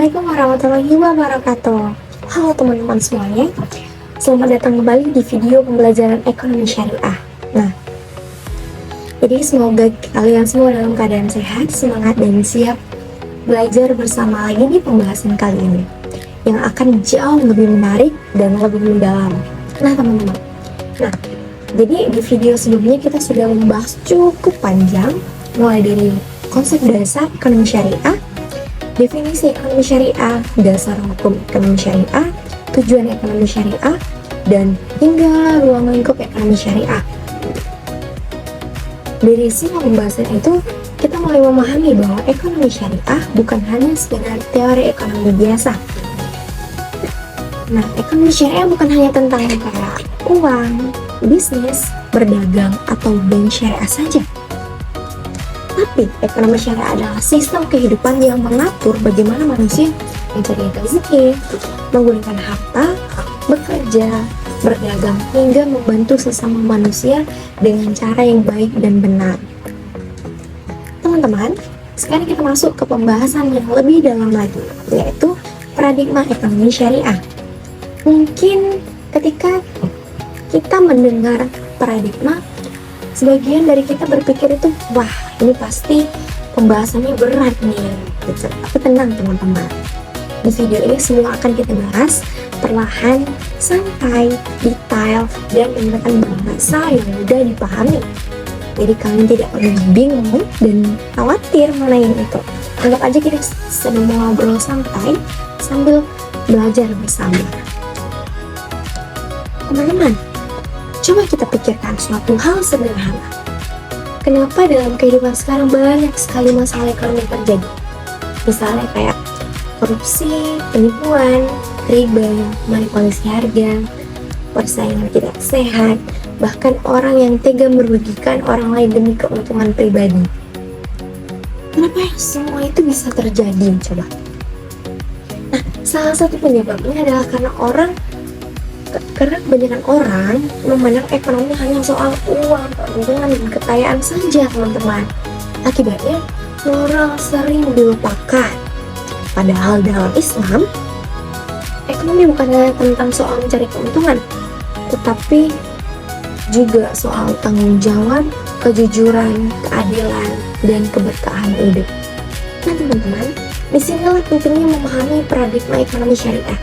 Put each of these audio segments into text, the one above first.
Assalamualaikum warahmatullahi wabarakatuh. Halo teman-teman semuanya, selamat datang kembali di video pembelajaran ekonomi syariah. Nah, jadi semoga kalian semua dalam keadaan sehat, semangat, dan siap belajar bersama lagi di pembahasan kali ini yang akan jauh lebih menarik dan lebih mendalam. Nah teman-teman, jadi di video sebelumnya kita sudah membahas cukup panjang, mulai dari konsep dasar ekonomi syariah, definisi ekonomi syariah, dasar hukum ekonomi syariah, tujuan ekonomi syariah, dan hingga ruang lingkup ekonomi syariah. Dari semua pembahasan itu, kita mulai memahami bahwa ekonomi syariah bukan hanya sekedar teori ekonomi biasa. Nah, ekonomi syariah bukan hanya tentang kayak uang, bisnis, berdagang, atau bank syariah saja. Tapi ekonomi syariah adalah sistem kehidupan yang mengatur bagaimana manusia mencari rezeki, menggunakan harta, bekerja, berdagang, hingga membantu sesama manusia dengan cara yang baik dan benar. Teman-teman, sekarang kita masuk ke pembahasan yang lebih dalam lagi, yaitu paradigma ekonomi syariah. Mungkin ketika kita mendengar paradigma, sebagian dari kita berpikir itu, wah ini pasti pembahasannya berat nih gitu. Tapi tenang teman-teman, di video ini semua akan kita bahas perlahan, santai, detail, dan menggunakan bahasa yang mudah dipahami. Jadi kalian tidak perlu bingung dan khawatir mana yang itu. Anggap aja kita sedang ngobrol santai sambil belajar bersama. Teman-teman, coba kita pikirkan suatu hal sederhana. Kenapa dalam kehidupan sekarang banyak sekali masalah ekonomi terjadi? Misalnya kayak korupsi, penipuan, riba, manipulasi harga, persaingan tidak sehat, bahkan orang yang tega merugikan orang lain demi keuntungan pribadi. Kenapa semua itu bisa terjadi? Coba. Nah, salah satu penyebabnya adalah karena kebanyakan orang memandang ekonomi hanya soal uang, keuntungan, dan kekayaan saja, teman-teman. Akibatnya, moral sering dilupakan. Padahal dalam Islam, ekonomi bukan hanya tentang soal mencari keuntungan, tetapi juga soal tanggung jawab, kejujuran, keadilan, dan keberkahan hidup. Nah teman-teman, disinilah pentingnya memahami paradigma ekonomi syariah.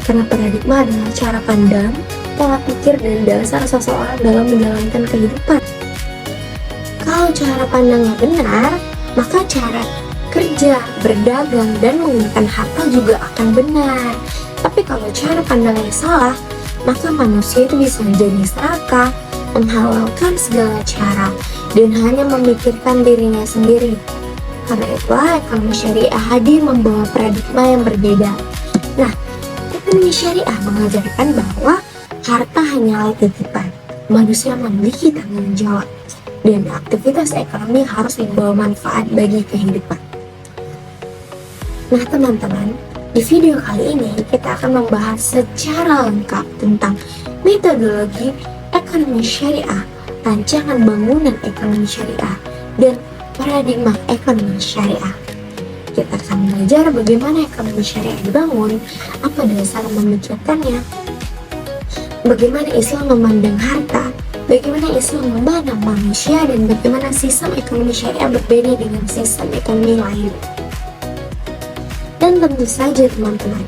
Karena paradigma adalah cara pandang, pola pikir, dan dasar seseorang dalam menjalankan kehidupan. Kalau cara pandangnya benar, maka cara kerja, berdagang, dan menggunakan harta juga akan benar. Tapi kalau cara pandangnya salah, maka manusia itu bisa menjadi serakah, menghalalkan segala cara, dan hanya memikirkan dirinya sendiri. Karena itulah ekonomi syariah hadir membawa paradigma yang berbeda. Nah, ekonomi syariah mengajarkan bahwa harta hanyalah titipan. Manusia memiliki tanggung jawab, dan aktivitas ekonomi harus membawa manfaat bagi kehidupan. Nah teman-teman, di video kali ini kita akan membahas secara lengkap tentang metodologi ekonomi syariah, rancangan bangunan ekonomi syariah, dan paradigma ekonomi syariah. Kita akan belajar bagaimana ekonomi syariah dibangun, apa dasar memikirkannya, bagaimana Islam memandang harta, bagaimana Islam memandang manusia, dan bagaimana sistem ekonomi syariah berbeda dengan sistem ekonomi lain. Dan tentu saja teman-teman,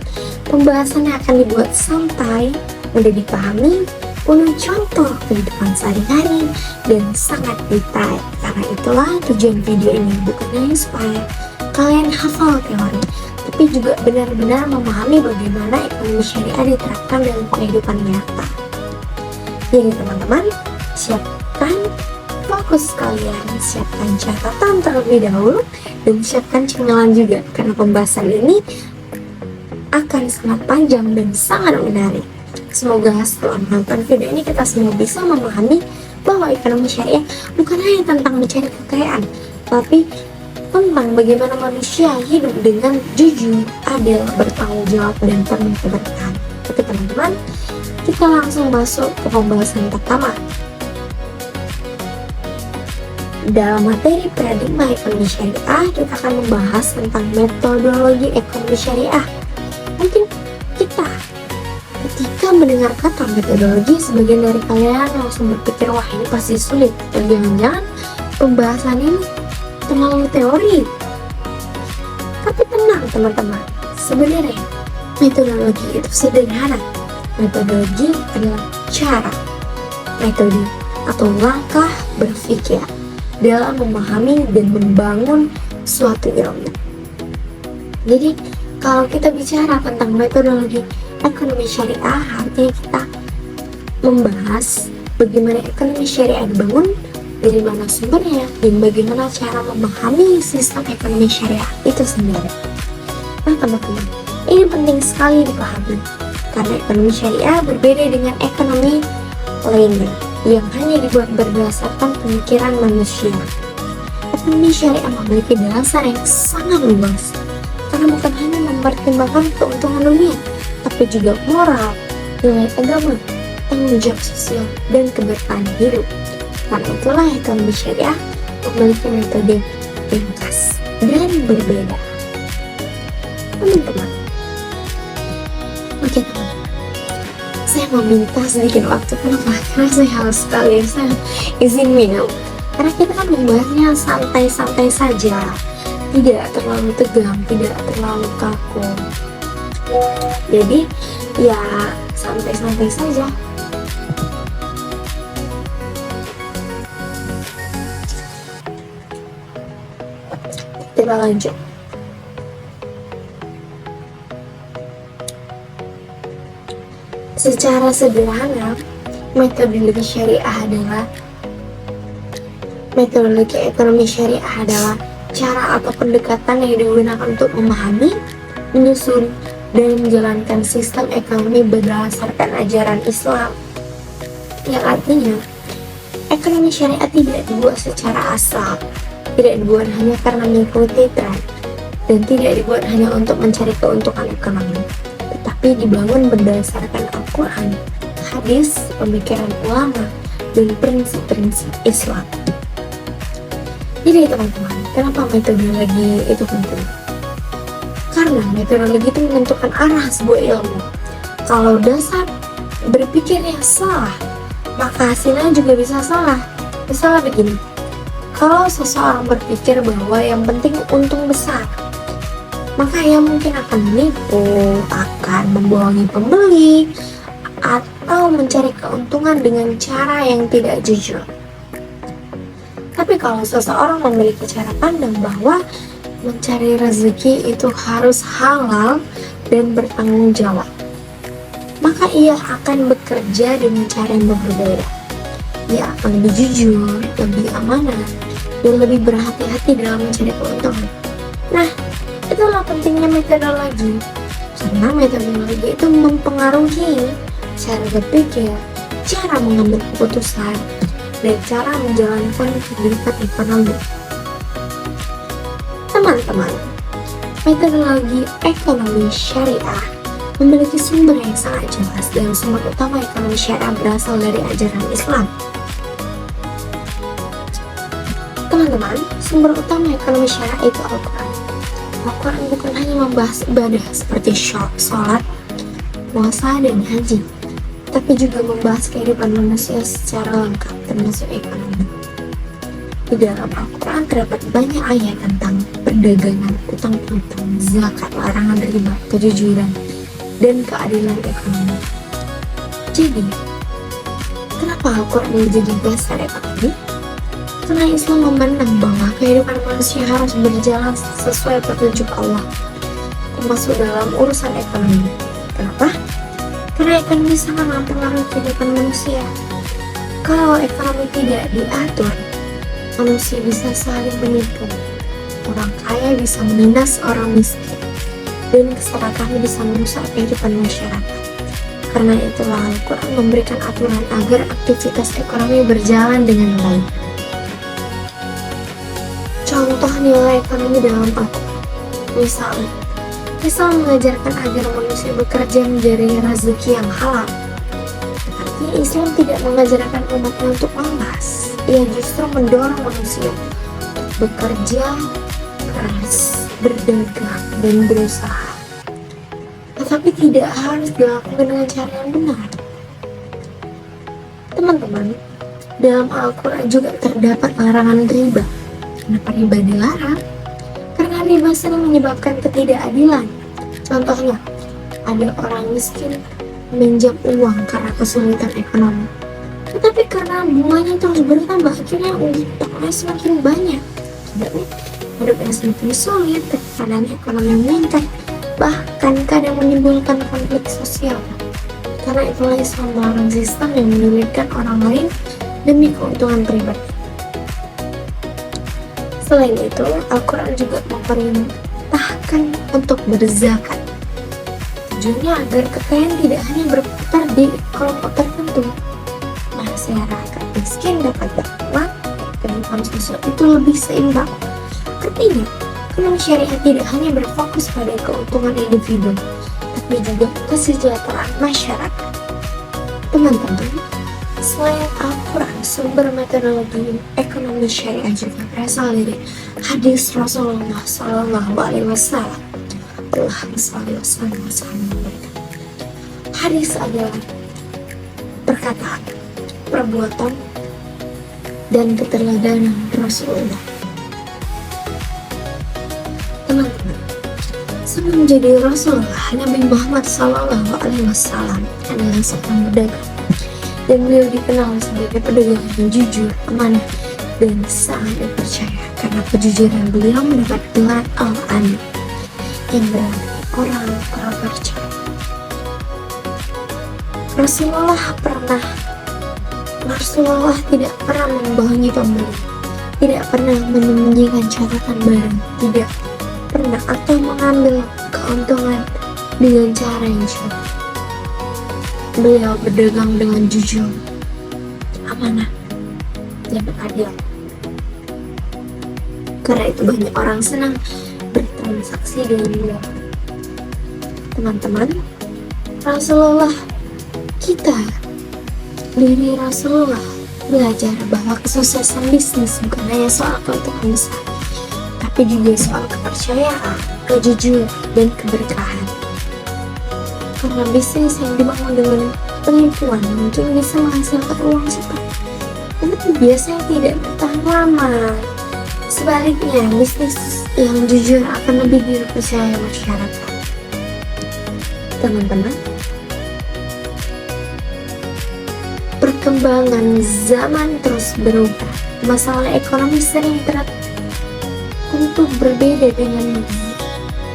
pembahasannya akan dibuat santai, mudah dipahami, penuh contoh kehidupan sehari-hari, dan sangat detail. Karena itulah tujuan video ini, bukan hanya supaya kalian hafal teori, tapi juga benar-benar memahami bagaimana ekonomi syariah diterapkan dalam kehidupan nyata. Jadi teman-teman, siapkan fokus kalian, siapkan catatan terlebih dahulu, dan siapkan cemilan juga, karena pembahasan ini akan sangat panjang dan sangat menarik. Semoga setelah menonton video ini kita semua bisa memahami bahwa ekonomi syariah bukan hanya tentang mencari kekayaan, tapi tentang bagaimana manusia hidup dengan jujur, adil, bertanggung jawab, dan penuh keberkahan. Oke teman-teman, kita langsung masuk ke pembahasan pertama. Dalam materi paradigma ekonomi syariah, kita akan membahas tentang metodologi ekonomi syariah. Mungkin kita ketika mendengar kata metodologi, sebagian dari kalian langsung berpikir, wah ini pasti sulit, dan jangan-jangan pembahasan ini terlalu teori. Tapi tenang teman-teman, sebenarnya metodologi itu sederhana. Metodologi adalah cara, metode, atau langkah berpikir dalam memahami dan membangun suatu ilmu. Jadi kalau kita bicara tentang metodologi ekonomi syariah, artinya kita membahas bagaimana ekonomi syariah dibangun, dari mana sumbernya, dan bagaimana cara memahami sistem ekonomi syariah itu sendiri. Nah teman-teman, ini penting sekali dipahami, karena ekonomi syariah berbeda dengan ekonomi lainnya yang hanya dibuat berdasarkan pemikiran manusia. Ekonomi syariah memiliki dasar yang sangat luas, karena bukan hanya mempertimbangkan keuntungan dunia, tapi juga moral, nilai agama, tanggung jawab sosial, dan keberkahan hidup. Karena itulah ekonomi syariah memiliki metode yang khas dan berbeda. Teman-teman, oke teman, saya meminta sedikit waktu. Kenapa? Karena saya harus sekali, saya izin minum. Karena kita kan membahasnya santai-santai saja, tidak terlalu tegang, tidak terlalu kaku. Jadi ya santai-santai saja. Kita lanjut. Secara sederhana, metodologi ekonomi syariah adalah cara atau pendekatan yang digunakan untuk memahami, menyusun, dan menjalankan sistem ekonomi berdasarkan ajaran Islam. Yang artinya, ekonomi syariah tidak dibuat secara asal, tidak dibuat hanya karena mengikuti tren, dan tidak dibuat hanya untuk mencari keuntungan ekonomi, tetapi dibangun berdasarkan Al-Quran, hadis, pemikiran ulama, dan prinsip-prinsip Islam. Jadi teman-teman, kenapa metodologi itu penting? Karena metodologi itu menentukan arah sebuah ilmu. Kalau dasar berpikirnya salah, maka hasilnya juga bisa salah. Misalnya begini, kalau seseorang berpikir bahwa yang penting untung besar, maka ia mungkin akan menipu, akan membohongi pembeli, atau mencari keuntungan dengan cara yang tidak jujur. Tapi kalau seseorang memiliki cara pandang bahwa mencari rezeki itu harus halal dan bertanggung jawab, maka ia akan bekerja dengan cara yang berbeda. Ia akan lebih jujur, lebih amanah, dan lebih berhati-hati dalam mencari keuntungan. Nah, itulah pentingnya metodologi, karena metodologi itu mempengaruhi cara berpikir, cara mengambil keputusan, dan cara menjalankan kehidupan ekonomi. Teman-teman, metodologi ekonomi syariah memiliki sumber yang sangat jelas, dan sumber utama ekonomi syariah berasal dari ajaran Islam. Teman-teman, sumber utama ekonomi syariah itu Al-Quran. Al-Quran bukan hanya membahas ibadah seperti sholat, puasa, dan haji, tapi juga membahas kehidupan manusia secara lengkap, termasuk ekonomi. Di dalam Al-Quran terdapat banyak ayat tentang perdagangan, utang piutang, zakat, larangan riba, kejujuran, dan keadilan ekonomi. Jadi, kenapa Al-Quran menjadi dasar ekonomi? Karena Islam memandang bahwa kehidupan manusia harus berjalan sesuai petunjuk Allah, termasuk dalam urusan ekonomi. Kenapa? Karena ekonomi sangat mempengaruhi kehidupan manusia. Kalau ekonomi tidak diatur, manusia bisa saling menipu, orang kaya bisa menindas orang miskin, dan keserakahan bisa merusak kehidupan masyarakat. Karena itulah Al-Quran memberikan aturan agar aktivitas ekonomi berjalan dengan baik. Contoh nilai ekonomi dalam Al-Quran, misalnya Islam mengajarkan agar manusia bekerja mencari rezeki yang halal. Artinya Islam tidak mengajarkan umatnya untuk malas. Ia justru mendorong manusia bekerja keras, berdagang, dan berusaha. Tetapi tidak harus dilakukan dengan cara yang benar. Teman-teman, dalam Al-Quran juga terdapat larangan riba. Kenapa riba dilarang? Karena riba sering menyebabkan ketidakadilan. Contohnya, ada orang miskin meminjam uang karena kesulitan ekonomi. Tetapi karena bunganya terus bertambah, akhirnya utangnya semakin banyak. Akibatnya hidupnya semakin sulit, tekanan ekonomi meningkat, bahkan kadang menimbulkan konflik sosial. Karena itulah Islam melarang sistem yang menyulitkan orang lain demi keuntungan pribadi. Selain itu, Al-Quran juga memerintahkan untuk berzakat. Tujuannya agar kekayaan tidak hanya berputar di kelompok tertentu. Masyarakat miskin dapat dakwah dan kehidupan sosial itu lebih seimbang. Artinya, ekonomi syariah tidak hanya berfokus pada keuntungan individu, tapi juga kesejahteraan masyarakat. Teman-teman, selain Al-Quran, sumber metodologi ekonomi syariah juga berasal dari hadis Rasulullah SAW. Hadis adalah perkataan, perbuatan, dan keteladanan Rasulullah. Teman-teman, sebelum menjadi Rasulullah, Nabi Muhammad SAW adalah seorang pedagang, dan beliau dikenal sebagai pedagang yang jujur, amanah, dan sangat dipercaya. Karena kejujuran beliau mendapat gelar Al-Amin, yang berarti orang percaya. Rasulullah tidak pernah membohongi pembeli, tidak pernah menyembunyikan catatan barang, tidak pernah atau mengambil keuntungan dengan cara yang curang. Beliau berdagang dengan jujur, amanah, dan adil. Karena itu banyak orang senang bertransaksi dengan beliau. Teman-teman, dari Rasulullah belajar bahwa kesuksesan bisnis bukan hanya soal keuntungan besar, tapi juga soal kepercayaan, kejujuran, dan keberkahan. Karena bisnis yang dibangun dengan penipuan mungkin bisa menghasilkan uang cepat, tapi biasanya tidak bertahan lama. Sebaliknya, bisnis yang jujur akan lebih dipercaya masyarakat. Teman-teman, perkembangan zaman terus berubah. Masalah ekonomi sering tentu berbeda dengan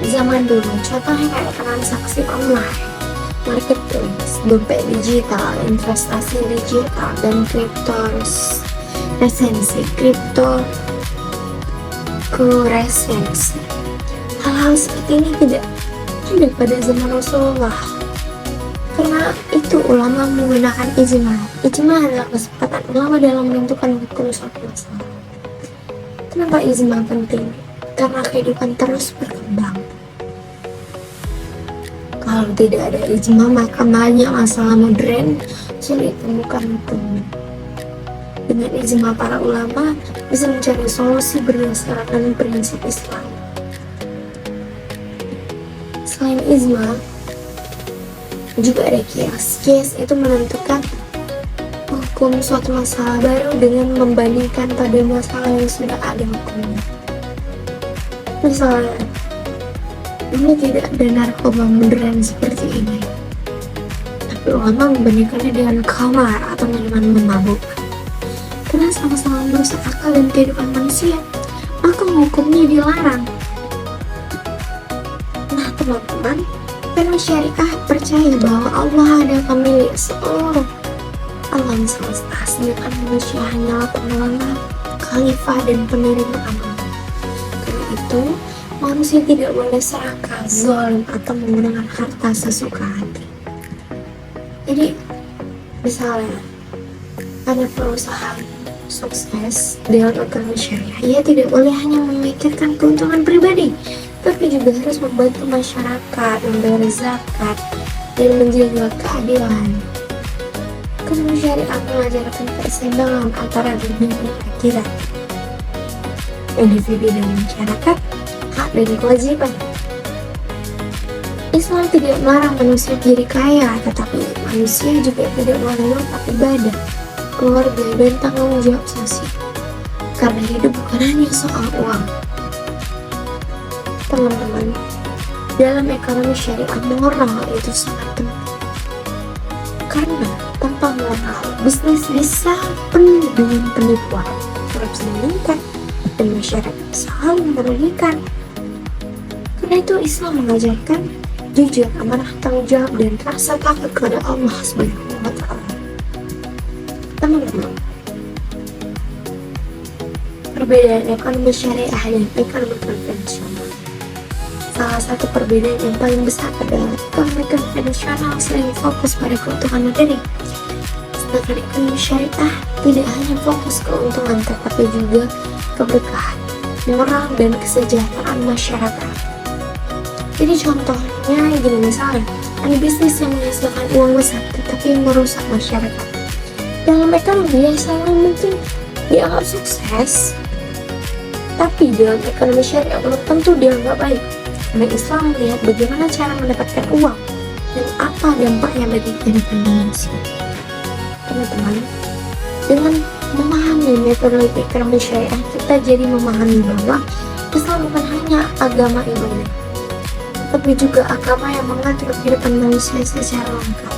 zaman dulu. Contohnya kayak transaksi online, marketplace, dompet digital, investasi digital, dan cryptocurrency. Hal-hal seperti ini tidak ada pada zaman Rasulullah. Karena itu ulama menggunakan ijma. Ijma adalah kesepakatan ulama dalam menentukan hukum suatu masalah. Kenapa ijma penting? Karena kehidupan terus berkembang. Kalau tidak ada ijma, maka banyak masalah modern sulit temukan hukum. Dengan ijma para ulama bisa mencari solusi berdasarkan prinsip Islam. Selain ijma, juga ada kias. Kias itu menentukan hukum suatu masalah baru dengan membandingkan pada masalah yang sudah ada hukumnya. Misalnya, dulu tidak ada narkoba modern seperti ini, tapi ulama membandingkannya dengan khamar atau minuman memabukkan. Karena sama-sama merusak akal dan kehidupan manusia, maka hukumnya dilarang. Nah teman-teman, karena syariah percaya bahwa Allah adalah pemilik seluruh alam semesta, sedangkan manusia hanyalah pengelola, khalifah, dan penerima amanah. Karena itu, manusia tidak boleh serakah, zalim, atau menggunakan harta sesuka hati. Jadi, misalnya ada perusahaan sukses dengan ekonomi syariah, ia tidak boleh hanya memikirkan keuntungan pribadi, tapi juga harus membantu masyarakat, membayar zakat, dan menjaga keadilan. Ekonomi syariah mengajarkan keseimbangan antara dunia dan akhirat, individu dan masyarakat, hak dan kewajiban. Islam tidak melarang manusia menjadi kaya, tetapi manusia juga tidak boleh lupa ibadah, keluarga, dan tanggung jawab sosial. Karena hidup bukan hanya soal uang. Teman-teman, dalam ekonomi syariah moral itu sangat penting. Karena tanpa moral, bisnis bisa penuh dengan penipuan, korupsi meningkat, dan masyarakat saling merugikan. Karena itu Islam mengajarkan jujur, amanah, tanggung jawab, dan rasa takut kepada Allah Subhanahu wa Ta'ala. Teman-teman, perbedaan ekonomi syariah dan ekonomi konvensional. Salah satu perbedaan yang paling besar adalah ekonomi konvensional sering fokus pada keuntungan materi, sedangkan ekonomi syariah tidak hanya fokus keuntungan tetapi juga keberkahan, moral, dan kesejahteraan masyarakat. Jadi contohnya gini, misalnya ada bisnis yang menghasilkan uang besar tetapi merusak masyarakat. Dalam ekonomi biasanya mungkin dianggap sukses, tapi dalam ekonomi syariah belum tentu dianggap baik. Karena Islam melihat bagaimana cara mendapatkan uang dan apa dampaknya bagi kehidupan manusia. Teman-teman, dengan memahami metodologi ekonomi syariah, kita jadi memahami bahwa Islam bukan hanya agama ibadah, tapi juga agama yang mengatur kehidupan manusia secara lengkap,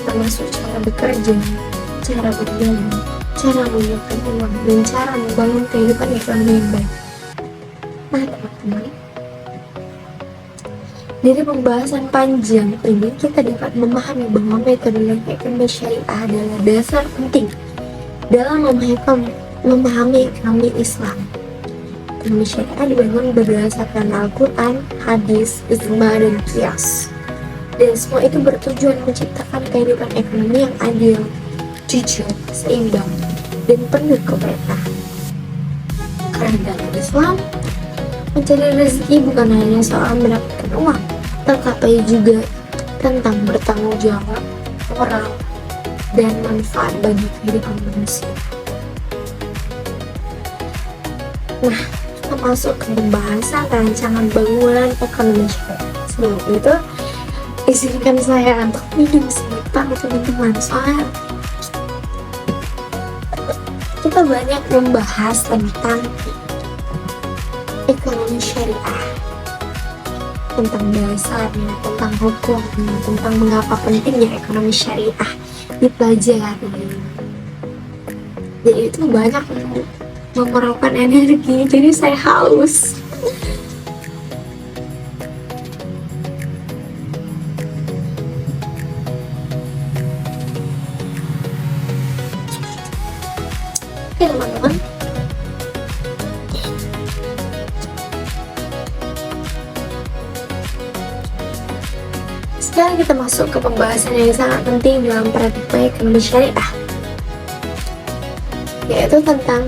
termasuk cara bekerja, cara berdagang, cara menyiapkan uang, dan cara membangun kehidupan ekonomi yang baik. Nah teman-teman, dari pembahasan panjang ini kita dapat memahami bahwa metodologi ekonomi syariah adalah dasar penting dalam memahami ekonomi Islam. Ekonomi syariah dibangun berdasarkan Al-Quran, hadis, ijma, dan qiyas. Dan semua itu bertujuan menciptakan kehidupan ekonomi yang adil, jujur, seimbang, dan penuh keberkahan. Karena dalam Islam, mencari rezeki bukan hanya soal mendapatkan uang, tetapi juga tentang bertanggung jawab, moral, dan manfaat bagi kehidupan manusia. Nah, kita masuk ke pembahasan rancangan bangunan ekonomi syariah. Sebelum itu, izinkan saya untuk minum sebentar teman-teman, soalnya kita banyak membahas tentang ekonomi syariah, tentang dasarnya, tentang hukumnya, tentang mengapa pentingnya ekonomi syariah dipelajari. Jadi itu banyak memerlukan energi, jadi saya haus. Oke teman-teman, sekarang kita masuk ke pembahasan yang sangat penting dalam paradigma ekonomi syariah, yaitu tentang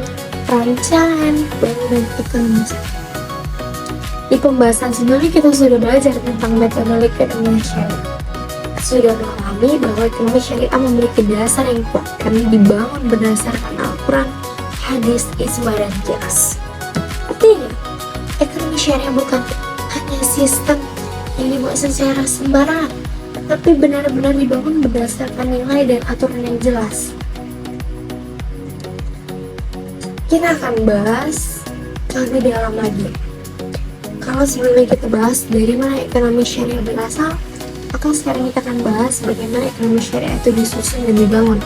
rancangan bangunan ekonomi syariah. Di pembahasan sebelumnya kita sudah belajar tentang metodologi ekonomi syariah, sudah memahami bahwa ekonomi syariah memiliki dasar yang kuat karena dibangun berdasarkan Al-Quran, hadis, ijma, dan qiyas. Artinya, ekonomi syariah bukan hanya sistem yang dibuat secara sembarangan, tapi benar-benar dibangun berdasarkan nilai dan aturan yang jelas. Kita akan bahas lebih dalam lagi. Kalau sebelumnya kita bahas dari mana ekonomi syariah berasal, maka sekarang kita akan bahas bagaimana ekonomi syariah itu disusun dan dibangun.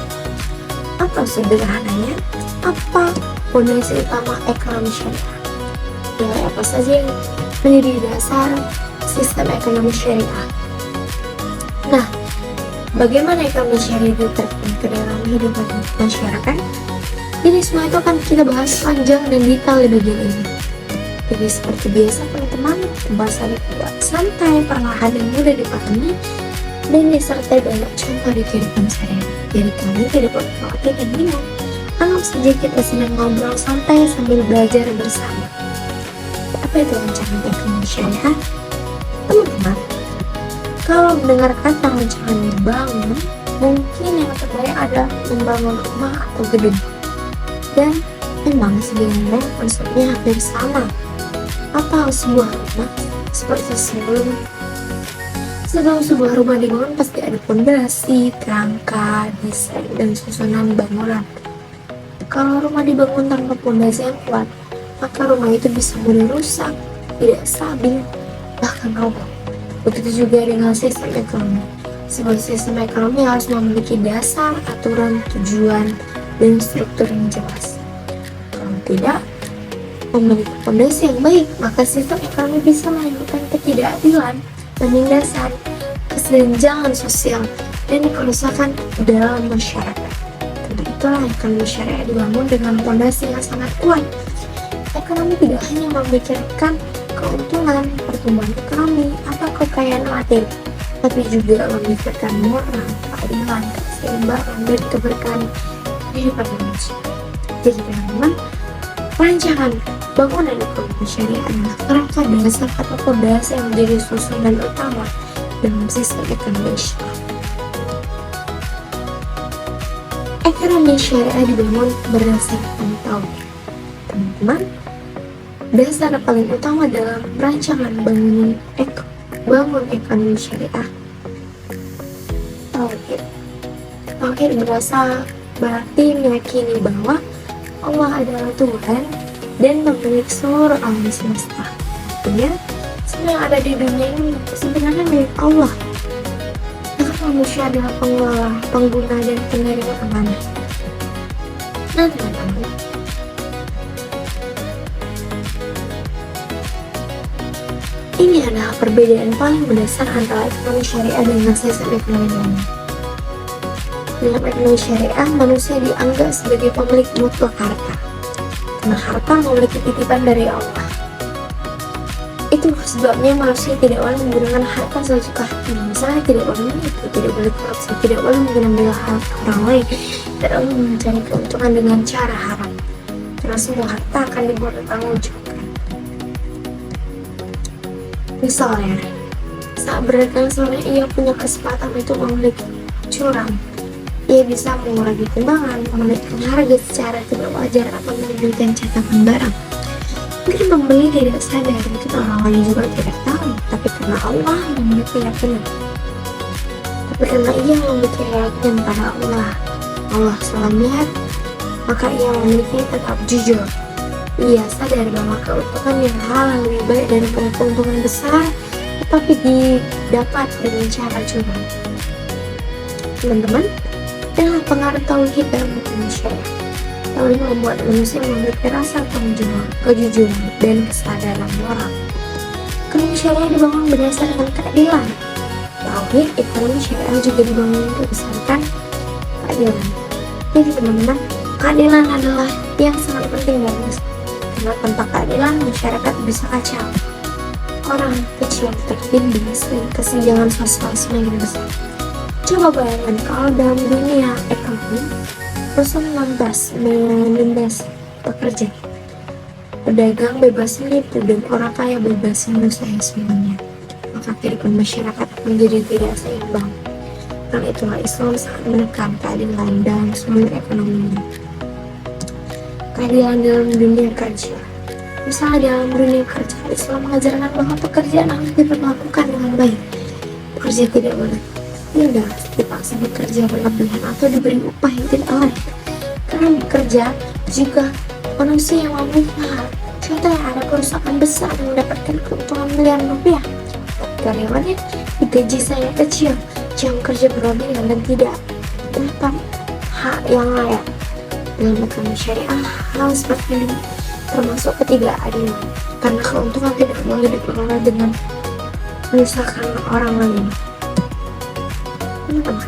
Atau sederhananya, apa fondasi utama ekonomi syariah? Nilai apa saja yang menjadi dasar sistem ekonomi syariah? Nah, bagaimana ekonomi syariah diterapkan ke dalam kehidupan masyarakat? Jadi semua itu akan kita bahas panjang dan detail di bagian ini. Jadi seperti biasa teman-teman, pembahasan dibuat santai, perlahan, dan mudah dipahami, dan disertai banyak contoh di kehidupan sehari-hari. Jadi kami tidak perlu khawatir dan bingung. Anggap saja kita sedang ngobrol santai sambil belajar bersama. Apa itu rancangan ekonomi syariah? Teman-teman, kalau mendengar kata rancangan dibangun, Mungkin yang terbaik adalah membangun rumah atau gedung. Dan memang sebenarnya konsepnya hampir sama. Atau sebuah rumah seperti sebelum sebuah rumah dibangun pasti ada pondasi, kerangka, desain, dan susunan bangunan. Kalau rumah dibangun tanpa pondasi yang kuat, maka rumah itu bisa mudah rusak, tidak stabil, bahkan roboh. Begitu juga dengan sistem ekonomi. Sebuah sistem ekonomi harus memiliki dasar, aturan, tujuan, dan struktur yang jelas. Kalau tidak memiliki fondasi yang baik, maka sistem ekonomi bisa menimbulkan ketidakadilan, penindasan, kesenjangan sosial, dan kerusakan dalam masyarakat. Karena itulah ekonomi syariah dibangun dengan fondasi yang sangat kuat. Ekonomi tidak hanya memikirkan keuntungan, pertumbuhan ekonomi, atau kekayaan materi, tapi juga memikirkan moral, keadilan, keseimbangan, dan keberkahan kehidupan manusia. Jadi teman-teman, rancangan bangunan ekonomi syariah adalah kerangka dasar atau fondasi yang menjadi susunan utama dalam sistem ekonomi syariah. Ekonomi syariah dibangun berdasarkan tauhid. Teman-teman, dasar paling utama dalam rancangan bangun ekonomi syariah tauhid. Tauhid berarti meyakini bahwa Allah adalah Tuhan dan pemilik seluruh alam semesta. Artinya, semua yang ada di dunia ini sebenarnya milik Allah. Maka manusia adalah pengelola, pengguna, dan penerima amanah. Nah teman-teman, ini adalah perbedaan paling mendasar antara ekonomi syariah dengan sistem ekonomi lainnya. Dalam ekonomi syariah, manusia dianggap sebagai pemilik mutlak harta, karena harta memiliki titipan dari Allah. Itu sebabnya manusia tidak boleh menggunakan harta sesuka hati. Misalnya tidak boleh menipu, tidak boleh korupsi, tidak boleh mengambil harta orang lain, tidak boleh mencari keuntungan dengan cara haram, karena semua harta akan dibuat bertanggungjawabkan. Misalnya, saat berdagang seorang ia punya kesempatan untuk memiliki curang. Ia bisa mengurangi timbangan, menaikkan harga secara tidak wajar, atau menimbulkan cetakan barang. Mungkin pembeli tidak sadar, mungkin orang lain juga tidak tahu, tapi karena Allah yang memiliki keyakinan. Tapi karena ia memiliki keyakinan pada Allah selalu melihat, maka ia memiliki tetap jujur. Ia sadar bahwa keuntungan yang halal lebih baik daripada keuntungan besar, tetapi didapat dengan cara curang. Teman-teman, adalah pengaruh tauhid dalam ekonomi syariah. Tauhid membuat manusia memiliki rasa tanggung jawab, kejujuran, dan kesadaran moral. Ekonomi syariah dibangun berdasarkan keadilan. Tauhid ekonomi syariah juga dibangun berdasarkan keadilan. Jadi teman-teman, keadilan adalah yang sangat penting guys. Karena tanpa keadilan masyarakat bisa kacau. Orang kecil tertindas, kesenjangan sosial semakin besar. Coba bayangkan kalau dalam dunia ekonomi perusahaan lantas menindas pekerja, pedagang bebas menipu, dan orang kaya bebas menguasai semuanya, maka kehidupan masyarakat menjadi tidak seimbang. Karena itulah Islam sangat menekan keadilan dalam seluruh ekonomi. Keadilan dalam dunia kerja. Misalnya dalam dunia kerja, Islam mengajarkan bahwa pekerjaan harus diperlakukan dengan baik. Pekerja tidak boleh dipaksa bekerja berlebihan atau diberi upah yang tidak layak. Karena bekerja juga manusia yang membuka. Contohnya ada perusahaan besar yang mendapatkan keuntungan miliaran rupiah, karyawannya digaji sangat kecil, jam kerja berlebihan, dan tidak dapat hak yang layak. Dalam ekonomi syariah, hal seperti ini termasuk ketidakadilan, karena keuntungan tidak boleh diperoleh dengan menyusahkan orang lain. Teman-teman,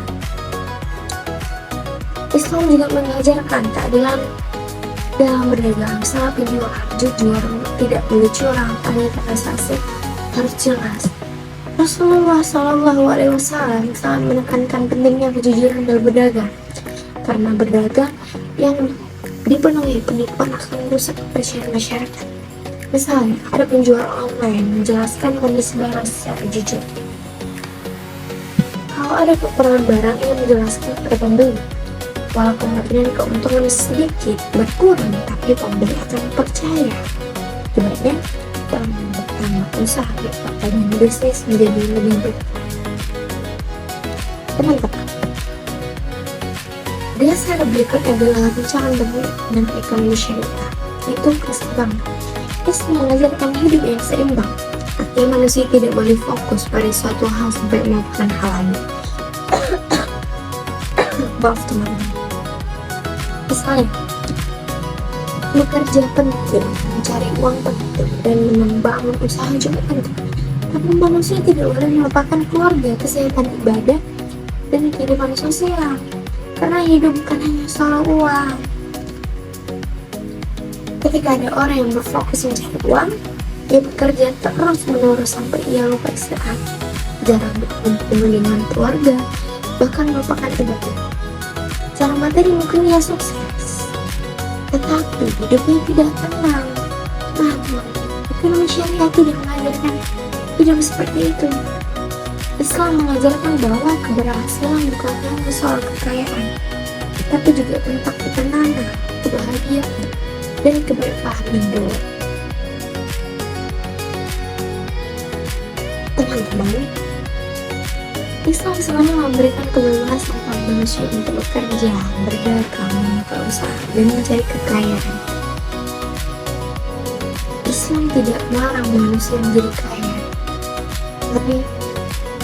Islam juga mengajarkan keadilan dalam berdagang. Misalnya penjual jujur, tidak boleh curang, adanya transaksi harus jelas. Rasulullah SAW sangat menekankan pentingnya kejujuran dalam berdagang, karena berdagang yang dipenuhi penipuan akan merusak kepercayaan masyarakat. Misalnya, ada penjual online menjelaskan kondisi barang secara jujur. Kalau ada kekurangan barang yang menjelaskan kepada pembeli. Walau kemungkinan keuntungan sedikit berkurang, tapi pembeli akan percaya. Akibatnya, pertama usaha dan bisnis menjadi lebih baik. Teman-teman, dasar berikut adalah rancangan bangunan ekonomi syariah, yaitu keseimbangan. Islam mengajarkan hidup yang seimbang. Artinya manusia tidak boleh fokus pada suatu hal sampai melakukan hal lain. Maaf teman-teman. Misalnya, bekerja penting, mencari uang penting, dan membangun usaha juga penting. Tapi manusia tidak boleh melupakan keluarga, kesehatan, ibadah, dan kehidupan sosial. Karena hidup bukan hanya soal uang. Ketika ada orang yang berfokus mencari uang, ia bekerja terus-menerus sampai ia lupa istirahat, jarang berkumpul dengan keluarga, bahkan melupakan ibadah. Secara materi mungkin ia sukses, tetapi hidupnya tidak tenang. Namun, ekonomi syariah tidak mengajarkan hidup seperti itu. Islam mengajarkan bahwa keberhasilan bukan hanya soal kekayaan, tapi juga tentang ketenangan, kebahagiaan, dan keberkahan hidup. Teman-teman, Islam sebenarnya memberikan kebebasan kepada manusia untuk bekerja, berdagang, berusaha, dan mencari kekayaan. Islam tidak melarang manusia menjadi kaya, tapi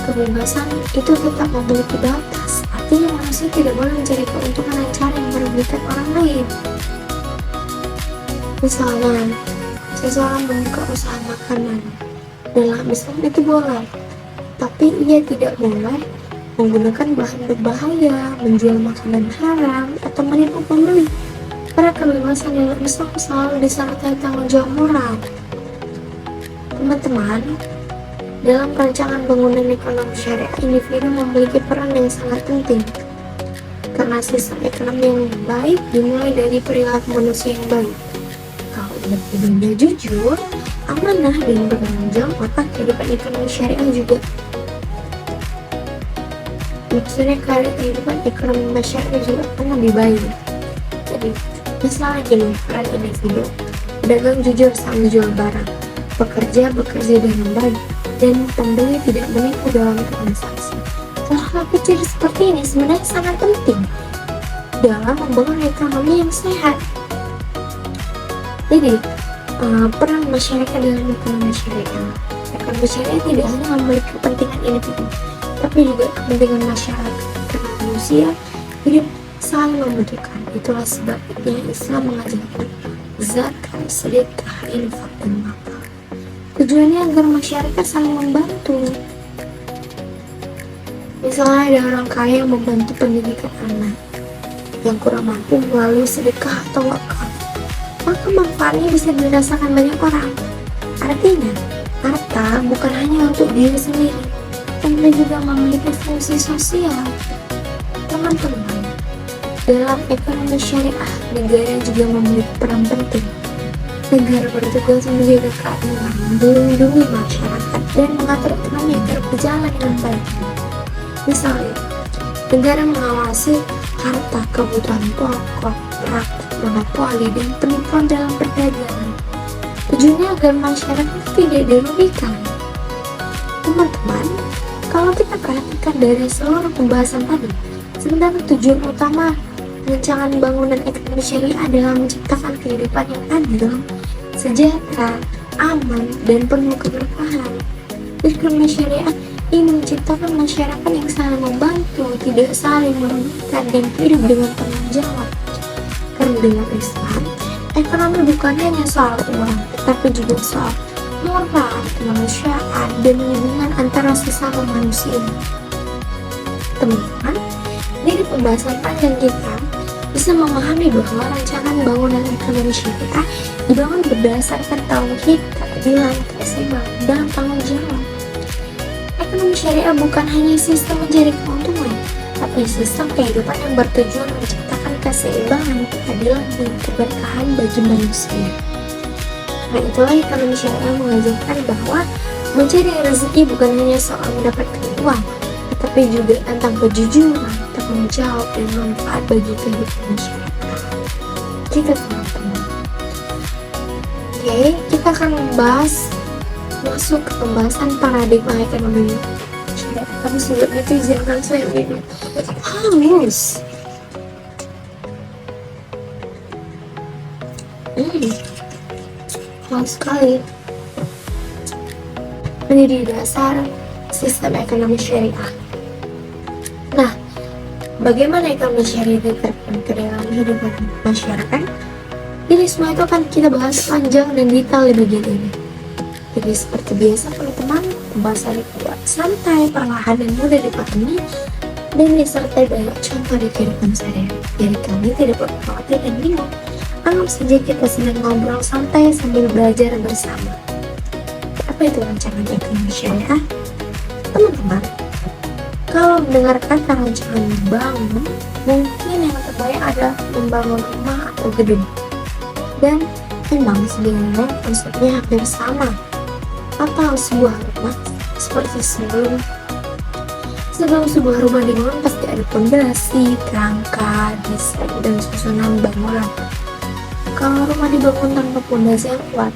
kebebasan itu tetap memiliki batas. Artinya manusia tidak boleh mencari keuntungan dengan cara yang merugikan orang lain. Misalnya, seseorang membuka usaha makanan. Dalam Islam itu boleh, tapi ia tidak boleh menggunakan bahan berbahaya, menjual makanan haram, atau menipu pembeli. Karena kebebasan dalam Islam selalu disertai tanggung jawab moral. Teman-teman, dalam rancangan bangunan ekonomi syariah, individu memiliki peran yang sangat penting. Karena sistem ekonomi yang baik dimulai dari perilaku manusia yang baik. Kalau individunya jujur, amanah, dan bertanggung jawab, maka kehidupan ekonomi syariah juga. Maksudnya kehidupan ekonomi masyarakat juga akan lebih baik. Jadi, misalnya gini, peran individu, pedagang jujur saat menjual barang, bekerja dengan baik, dan pembeli tidak menipu dalam transaksi. Hal-hal kecil seperti ini sebenarnya sangat penting dalam membangun ekonomi yang sehat. Jadi, peran masyarakat dalam ekonomi syariah. Ekonomi syariah tidak hanya memiliki kepentingan individu, tapi juga kepentingan masyarakat. Karena manusia hidup saling membutuhkan. Itulah sebabnya Islam mengajarkan zakat, sedekah, infak, dan wakaf. Tujuannya agar masyarakat saling membantu. Misalnya ada orang kaya yang membantu pendidikan anak yang kurang mampu melalui sedekah atau wakaf, maka manfaatnya bisa dirasakan banyak orang. Artinya, harta bukan hanya untuk diri sendiri, tapi juga memiliki fungsi sosial. Teman-teman, dalam ekonomi syariah, negara juga memiliki peran penting. Negara bertugas menjaga keamanan, melindungi masyarakat, dan mengatur ekonomi agar berjalan dengan baik. Misalnya, negara mengawasi harta, kebutuhan pokok, praktik monopoli, dan penipuan dalam perdagangan. Tujuannya agar masyarakat tidak dirugikan. Teman-teman, kalau kita perhatikan dari seluruh pembahasan tadi, sebenarnya tujuan utama rancangan bangunan ekonomi syariah adalah menciptakan kehidupan yang adil, sejahtera, aman, dan penuh keberkahan. Ekonomi syariah ingin menciptakan masyarakat yang saling membantu, tidak saling merugikan, dan hidup dengan tanggung jawab. Karena dalam Islam, ekonomi bukan hanya soal uang, tetapi juga soal moral, kemanusiaan, dan hubungan antara sesama manusia. Teman-teman, dari pembahasan panjang kita bisa memahami bahwa rancangan bangunan ekonomi syariah dibangun berdasarkan tauhid, keadilan, keseimbangan, dan tanggung jawab. Ekonomi syariah bukan hanya sistem mencari keuntungan, tapi sistem kehidupan yang bertujuan menciptakan keseimbangan, keadilan, dan keberkahan bagi manusia. Nah, itulah ekonomi syariah mengajarkan bahwa mencari rezeki bukan hanya soal mendapatkan uang, tapi juga tentang kejujuran, tanggung jawab, dan manfaat bagi kehidupan masyarakat. Gitu teman-teman. Oke, kita akan masuk ke pembahasan paradigma ekonomi syariah. Tapi sebelum itu izinkan saya minum haus. Haus sekali. Menjadi dasar sistem ekonomi syariah. Nah, bagaimana ekonomi syariah diterapkan ke dalam kehidupan masyarakat? Jadi semua itu akan kita bahas panjang dan detail di bagian ini. Jadi seperti biasa teman-teman, pembahasan dibuat santai, perlahan dan mudah dipahami, dan disertai banyak contoh di kehidupan sehari-hari. Jadi kami tidak perlu khawatir dan bingung. Anggap saja kita sedang ngobrol santai sambil belajar bersama. Apa itu rancangan ekonomi syariah? Teman-teman, kalau mendengar kata rancangan bangun, mungkin yang terbayang adalah membangun rumah atau gedung. Dan memang sebenarnya konsepnya hampir sama. Atau sebuah rumah seperti sebelum sebuah rumah dibangun pasti ada fondasi, kerangka, desain, dan susunan bangunan. Kalau rumah dibangun tanpa fondasi yang kuat,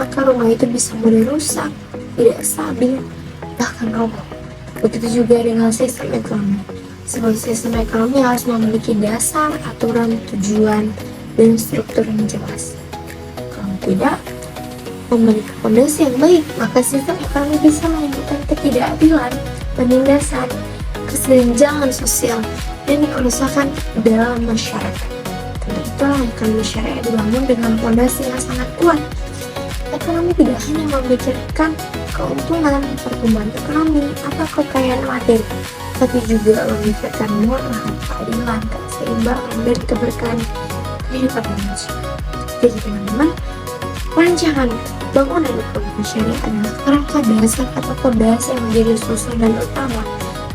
maka rumah itu bisa mudah rusak, tidak stabil, bahkan roboh. Begitu juga dengan sistem ekonomi. Sebuah sistem ekonomi harus memiliki dasar, aturan, tujuan, dan struktur yang jelas. Kalau tidak memiliki fondasi yang baik, maka sistem ekonomi bisa menimbulkan ketidakadilan, penindasan, kesenjangan sosial, dan kerusakan dalam masyarakat. Karena itulah ekonomi syariah dibangun dengan fondasi yang sangat kuat. Ekonomi tidak hanya memikirkan keuntungan, pertumbuhan ekonomi, atau kekayaan materi, tapi juga memikirkan moral, keadilan, keseimbangan, dan keberkahan kehidupan manusia. Jadi teman-teman, rancangan bangunan ekonomi syariah adalah kerangka dasar atau fondasi yang menjadi susunan utama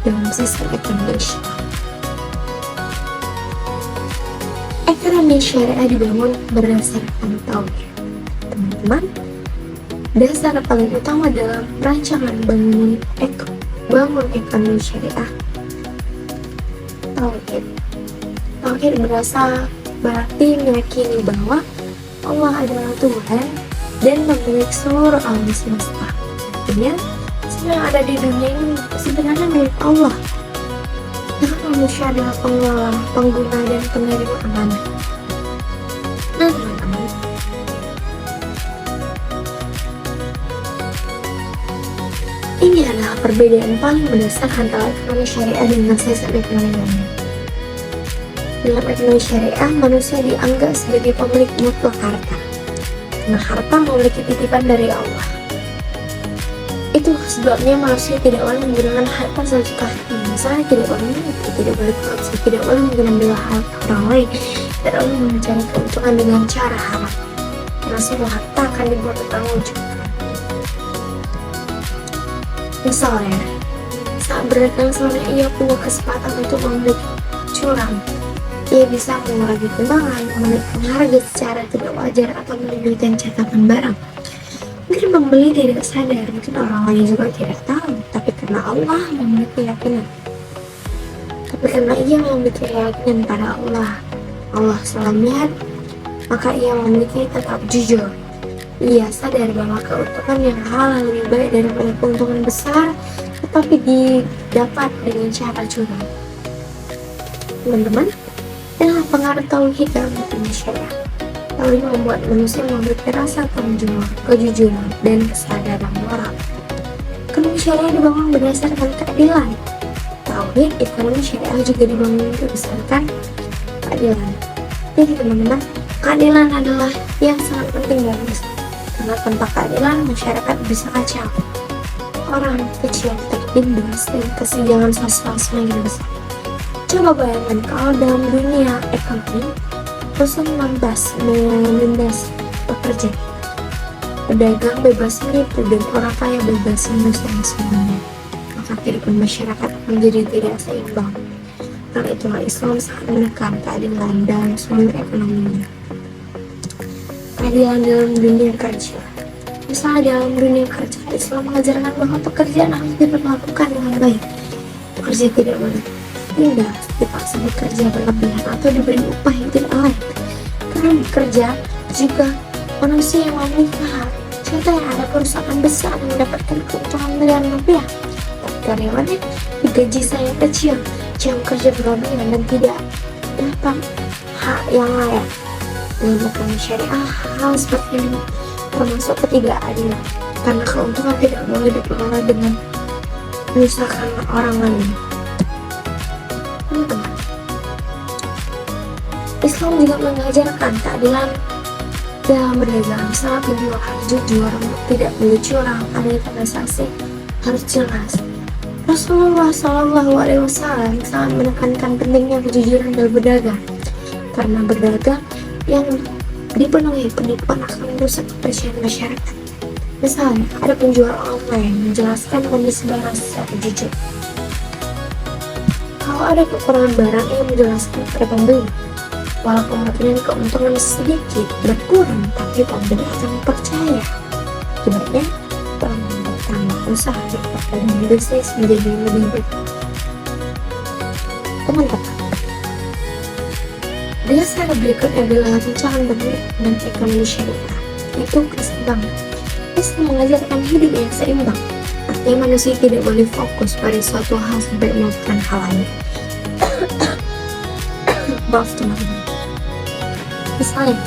dalam sistem ekonomi syariah. Ekonomi syariah dibangun berdasarkan tauhid. Teman-teman, dasar paling utama dalam rancangan bangun ekonomi syariah tauhid. Tauhid berarti meyakini bahwa Allah adalah Tuhan dan pemilik seluruh alam semesta. Artinya, semua yang ada di dunia ini sebenarnya milik Allah. Dan manusia adalah pengelola, pengguna, dan penerima amanah. Nah, teman-teman, ini adalah perbedaan paling mendasar antara ekonomi syariah dengan sistem ekonomi lainnya. Dalam ekonomi syariah, manusia dianggap sebagai pemilik mutlak harta. Karena harta memiliki titipan dari Allah. Itu sebabnya manusia tidak boleh menggunakan harta sesuka hati. Misalnya tidak boleh menipu, tidak boleh korupsi, tidak boleh mengambil harta orang lain, tidak boleh mencari keuntungan dengan cara haram. Karena semua harta akan dibuat bertanggung jawab. Misalnya, saat berdagang seorang ia punya kesempatan untuk membeli curang, ia bisa mengurangi timbangan, menaikkan harga secara tidak wajar, atau melebihkan cetakan barang. Mungkin pembeli tidak sadar, mungkin orang lain juga tidak tahu, tapi karena Allah memiliki keyakinan. Tapi karena ia memiliki keyakinan pada Allah selalu melihat, maka ia memiliki tetap jujur. Ia sadar bahwa keuntungan yang halal lebih baik daripada keuntungan besar, tetapi didapat dengan cara curang. Teman-teman, inilah pengaruh tauhid dalam ekonomi syariah. Tauhid membuat manusia memiliki rasa tanggung jawab, kejujuran, dan kesadaran moral. Ekonomi syariah dibangun berdasarkan keadilan. Tauhid ekonomi syariah juga dibangun berdasarkan keadilan. Jadi teman-teman, keadilan adalah yang sangat penting dalam Islam. Karena tanpa keadilan, masyarakat bisa kacau. Orang kecil tertindas dan kesenjangan sosial semakin besar. Coba bayangkan kalau dalam dunia ekonomi, perusahaan bebas menindas pekerja, pedagang bebas menipu, dan orang kaya bebas menyusahkan semuanya, maka kehidupan masyarakat menjadi tidak seimbang. Karena itulah Islam sangat menekan keadilan dalam seluruh ekonominya. Keadilan dalam dunia kerja. Misalnya dalam dunia kerja, Islam mengajarkan bahwa pekerjaan harus diperlakukan dengan baik. pekerja tidak boleh pindah, dipaksa bekerja berlebihan atau diberi upah yang tidak layak. Karena bekerja juga manusia yang memiliki hak. Contohnya ada perusahaan besar yang mendapatkan keuntungan miliaran rupiah, tapi karyawannya digaji sangat kecil, jam kerja berlebihan dan tidak dapat hak yang layak. Dalam hukum syariah, hal seperti ini termasuk ketidakadilan, karena keuntungan tidak boleh dikelola dengan menyusahkan orang lain. Teman-teman, Islam juga mengajarkan keadilan dalam berdagang. Misalnya penjual harus jujur, tidak boleh curang, ada transaksi harus jelas. Rasulullah SAW sangat menekankan pentingnya kejujuran dalam berdagang, karena berdagang yang dipenuhi penipuan akan merusak kepercayaan masyarakat. Misalnya, ada penjual online menjelaskan kondisi barang secara jujur. Kalau ada kekurangan barang, ia menjelaskan kepada pembeli. Walaupun kemungkinan keuntungan sedikit berkurang, tapi pembeli akan percaya. Sebenarnya, pertama usaha dan bisnis menjadi lebih baik. Teman-teman, dasar berikutnya adalah rancangan bentuk dan ekonomi syariah, itu keseimbangan. Islam mengajarkan hidup yang seimbang, artinya manusia tidak boleh fokus pada suatu hal sampai melakukan hal lain. Maaf teman-teman. Misalnya,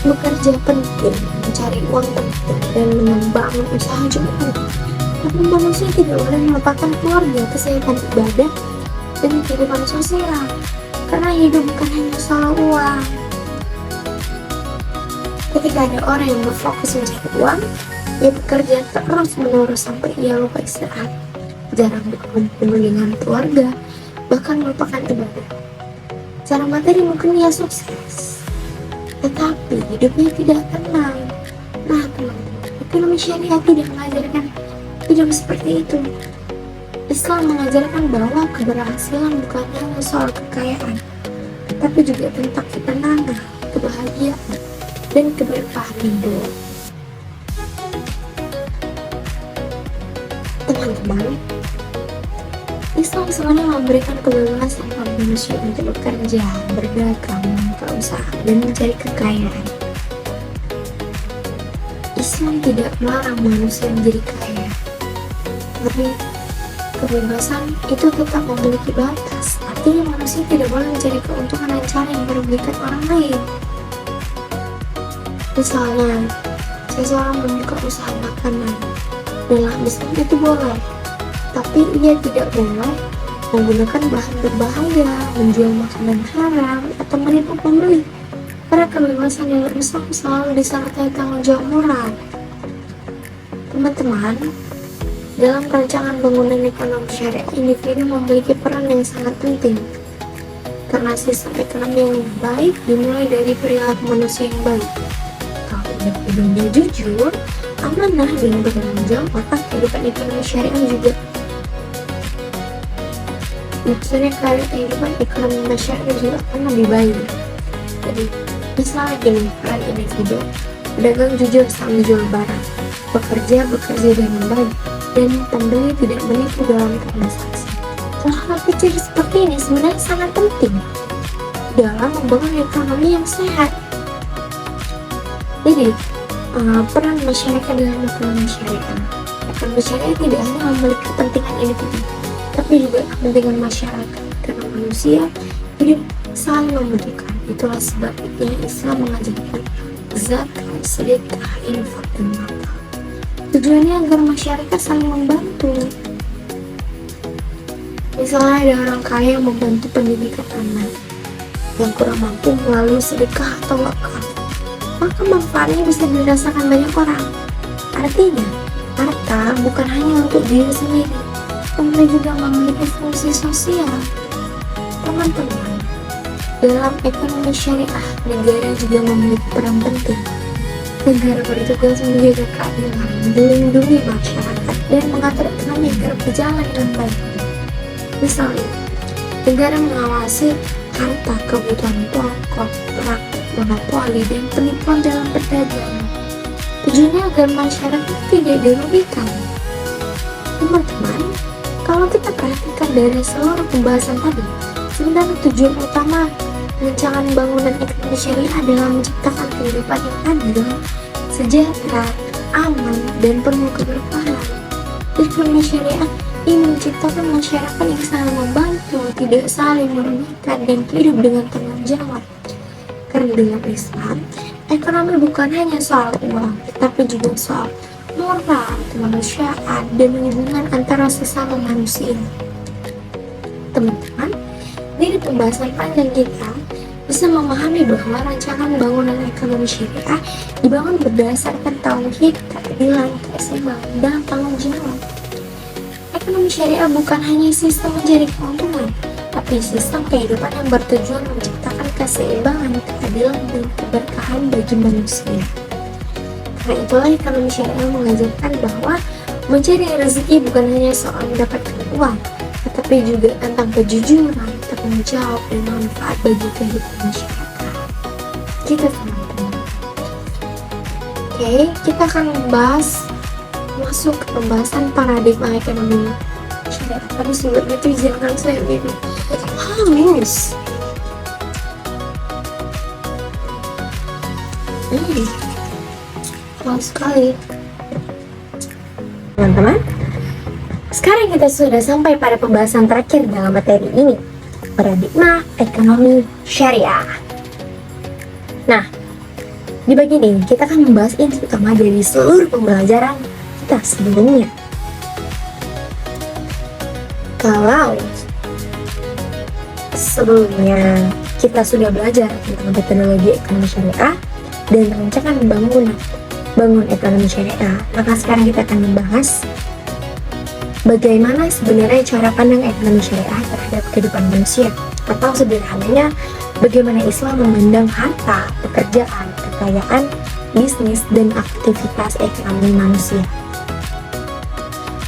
bekerja penting, mencari uang penting, dan membangun usaha juga penting. Tapi manusia tidak boleh melupakan keluarga, kesehatan, ibadah, dan kehidupan sosial. Karena hidup bukan hanya soal uang. Ketika ada orang yang berfokus mencari uang, ia bekerja terus menerus sampai ia lupa istirahat, jarang berkumpul dengan keluarga, bahkan melupakan ibadah. Secara materi mungkin ia sukses, tetapi hidupnya tidak tenang. Nah teman-teman, ekonomi syariah tidak mengajarkan hidup seperti itu. Islam mengajarkan bahwa keberhasilan bukan hanya soal kekayaan, tetapi juga tentang ketenangan, kebahagiaan, dan keberkahan hidup. Teman-teman, Islam sebenarnya memberikan kebebasan kepada manusia untuk bekerja, berdagang, membuka usaha, dan mencari kekayaan. Islam tidak melarang manusia menjadi kaya, tapi kebebasan itu tetap memiliki batas. Artinya manusia tidak boleh mencari keuntungan dengan cara yang merugikan orang lain. Misalnya, seseorang membuka usaha makanan, dalam Islam itu boleh, tapi ia tidak boleh menggunakan bahan berbahaya, menjual makanan haram, atau menipu pembeli. Karena kebebasan yang Islam selalu disertai tanggung jawab moral. Teman-teman, dalam rancangan bangunan ekonomi syariah, individu memiliki peran yang sangat penting. Karena sistem ekonomi yang baik dimulai dari perilaku manusia yang baik. Kalau individunya jujur, amanah, dan bertanggung jawab, maka kehidupan ekonomi syariah juga maksudnya kehidupan ekonomi masyarakat juga akan lebih baik. Jadi, misalnya gini, peran individu, pedagang jujur saat menjual barang, bekerja dengan baik, dan pembeli tidak menipu dalam transaksi. Hal-hal kecil seperti ini sebenarnya sangat penting dalam membangun ekonomi yang sehat. Jadi, peran masyarakat dalam ekonomi syariah. Ekonomi syariah tidak hanya memiliki kepentingan individu, tapi juga kepentingan masyarakat, karena manusia hidup saling membutuhkan. Itulah sebabnya Islam mengajarkan zakat, sedekah, infak, dan wakaf. Tujuannya agar masyarakat saling membantu. Misalnya ada orang kaya yang membantu pendidikan anak yang kurang mampu melalui sedekah atau wakaf, maka manfaatnya bisa dirasakan banyak orang. Artinya, harta bukan hanya untuk diri sendiri, tapi juga memiliki fungsi sosial. Teman-teman, dalam ekonomi syariah, negara juga memiliki peran penting. Negara bertugas menjaga keadilan, melindungi masyarakat, dan mengatur ekonomi agar berjalan dengan baik. Misalnya, negara mengawasi harta kebutuhan pokok, praktik monopoli, dan penipuan dalam perdagangan. Tujuannya agar masyarakat tidak dirugikan. Teman-teman, Kalau kita perhatikan dari seluruh pembahasan tadi, sebenarnya tujuan utama rancangan bangunan ekonomi syariah adalah menciptakan kehidupan yang adil, sejahtera, aman, dan penuh keberkahan. Ekonomi syariah ingin menciptakan masyarakat yang saling membantu, tidak saling merugikan, dan hidup dengan tanggung jawab. Karena dengan Islam, ekonomi bukan hanya soal uang, tetapi juga soal moral, kemanusiaan, dan hubungan antara sesama manusia. Teman-teman, dari pembahasan panjang kita bisa memahami bahwa rancangan bangunan ekonomi syariah dibangun berdasarkan tauhid, keadilan, keseimbangan, dan tanggung jawab. Ekonomi syariah bukan hanya sistem mencari keuntungan, tapi sistem kehidupan yang bertujuan menciptakan keseimbangan, keadilan, dan keberkahan bagi manusia. Karena itulah ekonomi syariah mengajarkan bahwa mencari rezeki bukan hanya soal mendapatkan uang, tetapi juga tentang kejujuran, tanggung jawab, dan manfaat bagi kehidupan masyarakat. Gitu teman-teman. Oke, kita akan masuk ke pembahasan paradigma ekonomi syariah. Tapi sebelum itu izinkan saya minum haus. Haus sekali. Teman-teman, sekarang kita sudah sampai pada pembahasan terakhir dalam materi ini, paradigma ekonomi syariah. Nah, di bagian ini kita akan membahas inti utama dari seluruh pembelajaran kita sebelumnya. Kalau sebelumnya kita sudah belajar tentang metodologi ekonomi syariah dan rancangan bangun ekonomi syariah, maka sekarang kita akan membahas bagaimana sebenarnya cara pandang ekonomi syariah terhadap kehidupan manusia, atau sederhananya bagaimana Islam memandang harta, pekerjaan, kekayaan, bisnis, dan aktivitas ekonomi manusia.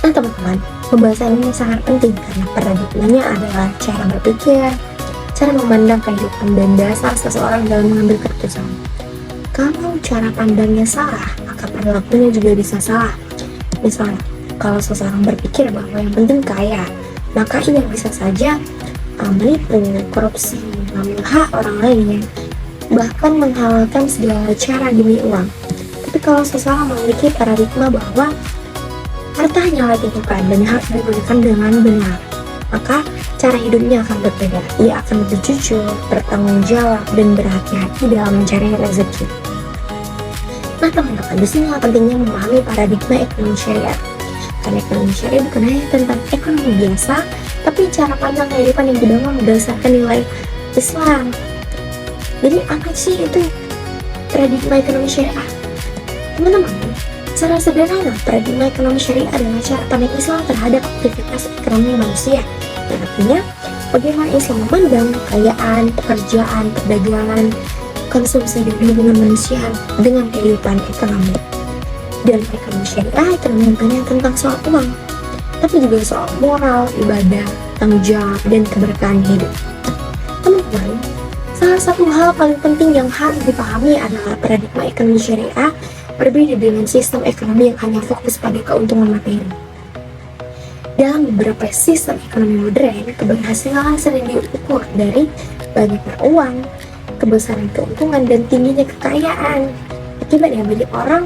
Nah teman-teman, pembahasan ini sangat penting karena paradigmanya adalah cara berpikir, cara memandang kehidupan, dan dasar seseorang dalam mengambil keputusan. Kalau cara pandangnya salah, maka perilakunya juga bisa salah. Misalnya, kalau seseorang berpikir bahwa yang penting kaya, maka ia bisa saja menipu, korupsi, mengambil hak orang lain, bahkan menghalalkan segala cara demi uang. Tapi kalau seseorang memiliki paradigma bahwa harta hanyalah titipan dan harus digunakan dengan benar, maka cara hidupnya akan berbeda. Ia akan lebih jujur, bertanggung jawab, dan berhati-hati dalam mencari rezeki. Nah teman-teman, disinilah pentingnya memahami paradigma ekonomi syariah. Karena ekonomi syariah bukan hanya tentang ekonomi biasa, tapi cara pandang kehidupan yang dibangun berdasarkan nilai Islam. Jadi apa sih itu paradigma ekonomi syariah? Teman-teman, secara sederhana, paradigma ekonomi syariah adalah cara pandang Islam terhadap aktivitas ekonomi manusia. Yang artinya, bagaimana Islam memandang kekayaan, pekerjaan, perdagangan, konsumsi, dan hubungan manusia dengan kehidupan ekonomi. Dan ekonomi syariah itu bukan hanya tentang soal uang, tapi juga soal moral, ibadah, tanggung jawab, dan keberkahan hidup. Teman-teman, salah satu hal paling penting yang harus dipahami adalah paradigma ekonomi syariah berbeda dengan sistem ekonomi yang hanya fokus pada keuntungan materi. Dalam beberapa sistem ekonomi modern, keberhasilan sering diukur dari banyaknya uang, kebesaran keuntungan, dan tingginya kekayaan. Akibatnya banyak orang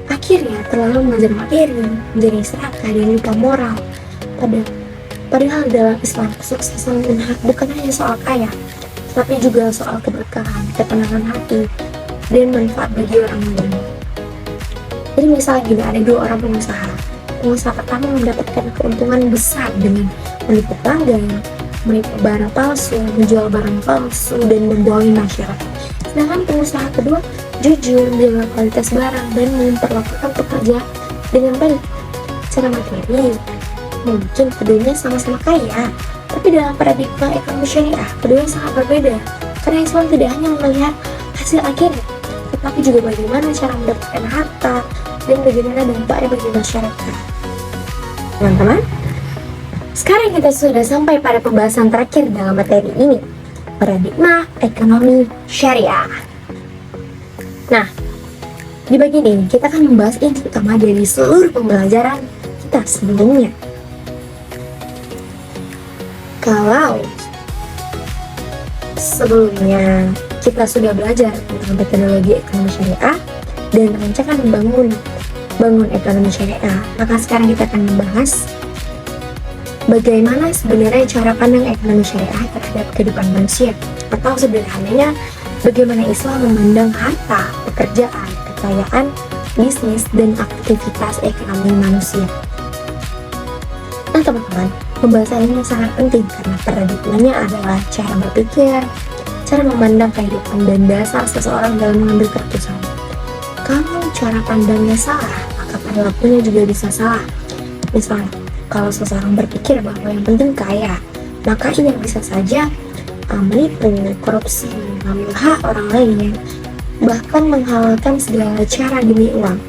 akhirnya terlalu mengejar materi, menjadi serakah, dan lupa moral. Padahal dalam Islam, kesuksesan dan hak bukan hanya soal kaya, tapi juga soal keberkahan, ketenangan hati, dan manfaat bagi orang lain. Jadi misalnya gini, ada dua orang pengusaha. Pengusaha pertama mendapatkan keuntungan besar dengan menipu pelanggan, menipu barang palsu, menjual barang palsu, dan membohongi masyarakat. Sedangkan pengusaha kedua jujur, menjaga kualitas barang, dan memperlakukan pekerja dengan baik. Secara materi, mungkin keduanya sama-sama kaya, tapi dalam paradigma ekonomi syariah, keduanya sangat berbeda. Karena Islam tidak hanya melihat hasil akhirnya, tetapi juga bagaimana cara mendapatkan harta dan bagaimana dampaknya bagi masyarakat. Teman-teman, sekarang kita sudah sampai pada pembahasan terakhir dalam materi ini, paradigma ekonomi syariah. Nah, di bagian ini kita akan membahas inti utama dari seluruh pembelajaran kita sebelumnya. Kalau sebelumnya kita sudah belajar tentang metodologi ekonomi syariah dan rencana bangun ekonomi syariah, maka sekarang kita akan membahas bagaimana sebenarnya cara pandang ekonomi syariah terhadap kehidupan manusia, atau sederhananya bagaimana Islam memandang harta, pekerjaan, kekayaan, bisnis, dan aktivitas ekonomi manusia. Nah teman-teman, pembahasan ini sangat penting karena paradigmanya adalah cara berpikir, cara memandang kehidupan, dan dasar seseorang dalam mengambil keputusan. Kalau cara pandangnya salah, maka perilakunya juga bisa salah. Misalnya, kalau seseorang berpikir bahwa yang penting kaya, maka ia bisa saja menipu, korupsi, mengambil hak orang lain, bahkan menghalalkan segala cara demi uang.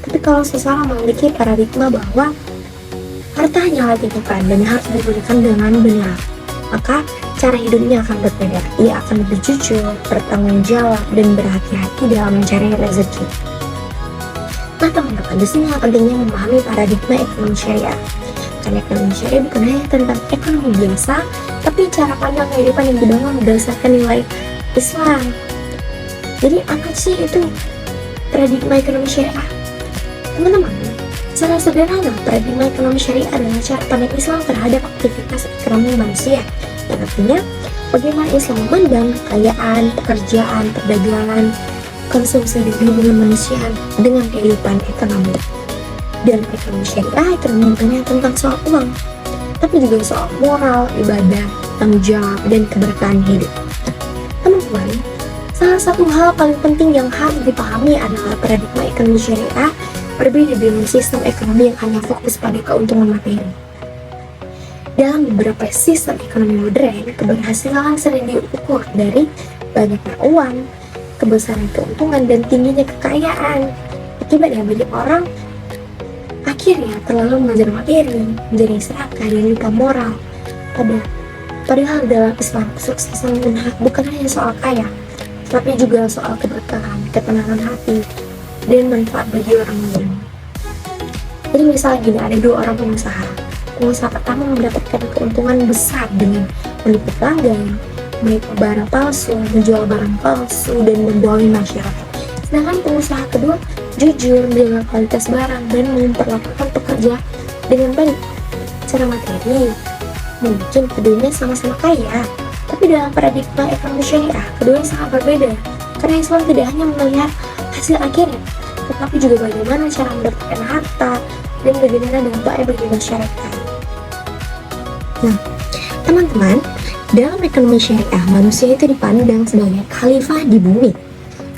Tapi kalau seseorang memiliki paradigma bahwa harta hanyalah titipan dan harus digunakan dengan benar, maka cara hidupnya akan berbeda. Ia akan lebih jujur, bertanggung jawab, dan berhati-hati dalam mencari rezeki. Nah teman-teman, di sini pentingnya memahami paradigma ekonomi syariah. Karena ekonomi syariah bukan hanya tentang ekonomi biasa, tapi cara pandang kehidupan yang dibangun berdasarkan nilai Islam. Jadi apa sih itu paradigma ekonomi syariah? Teman-teman, secara sederhana, paradigma ekonomi syariah adalah cara pandang Islam terhadap aktivitas ekonomi manusia. Yang artinya, bagaimana Islam memandang kekayaan, pekerjaan, perdagangan, konsumsi, dan hubungan manusia dengan kehidupan ekonomi. Dan ekonomi syariah itu bukan hanya tentang soal uang, tapi juga soal moral, ibadah, tanggung jawab, dan keberkahan hidup. Teman-teman, salah satu hal paling penting yang harus dipahami adalah paradigma ekonomi syariah berbeda dengan sistem ekonomi yang hanya fokus pada keuntungan materi. Dalam beberapa sistem ekonomi modern, keberhasilan sering diukur dari banyaknya uang, kebesaran keuntungan, dan tingginya kekayaan. Akibatnya banyak orang akhirnya terlalu mengejar materi, menjadi serakah, dan lupa moral. Padahal dalam Islam, kesuksesan bukan hanya soal kaya, tapi juga soal keberkahan, ketenangan hati, dan manfaat bagi orang lain. Jadi misalnya gini, ada dua orang pengusaha. Pengusaha pertama mendapatkan keuntungan besar dengan menipu pelanggan, menipu barang palsu, menjual barang palsu, dan membohongi masyarakat. Sedangkan pengusaha kedua jujur, menjaga kualitas barang, dan memperlakukan pekerja dengan baik. Secara materi, mungkin keduanya sama-sama kaya, tapi dalam paradigma ekonomi syariah, keduanya sangat berbeda. Karena Islam tidak hanya melihat hasil akhirnya, tetapi juga bagaimana cara mendapatkan harta dan bagaimana dampaknya bagi masyarakat. Nah, teman-teman, dalam ekonomi syariah, manusia itu dipandang sebagai khalifah di bumi,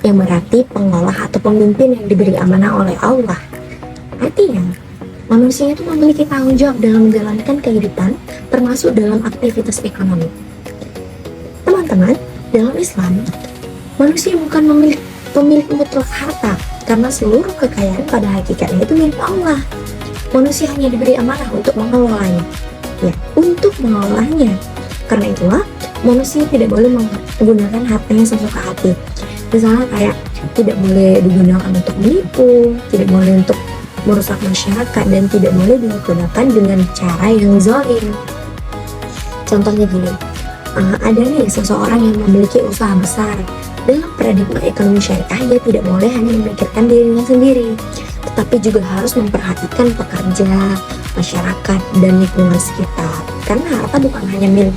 yang berarti pengolah atau pemimpin yang diberi amanah oleh Allah. Artinya, manusia itu memiliki tanggung jawab dalam menjalankan kehidupan, termasuk dalam aktivitas ekonomi. Teman-teman, dalam Islam, manusia bukan pemilik mutlak harta, karena seluruh kekayaan pada hakikatnya itu milik Allah. Manusia hanya diberi amanah untuk mengelolanya. Karena itulah, manusia tidak boleh menggunakan hartanya sesuka hati. Misalnya kayak tidak boleh digunakan untuk menipu, tidak boleh untuk merusak masyarakat, dan tidak boleh digunakan dengan cara yang zalim. Contohnya gini, ada nih seseorang yang memiliki usaha besar. Dalam paradigma ekonomi syariah, ia tidak boleh hanya memikirkan dirinya sendiri, tetapi juga harus memperhatikan pekerja, masyarakat, dan lingkungan sekitar. Karena harta bukan hanya milik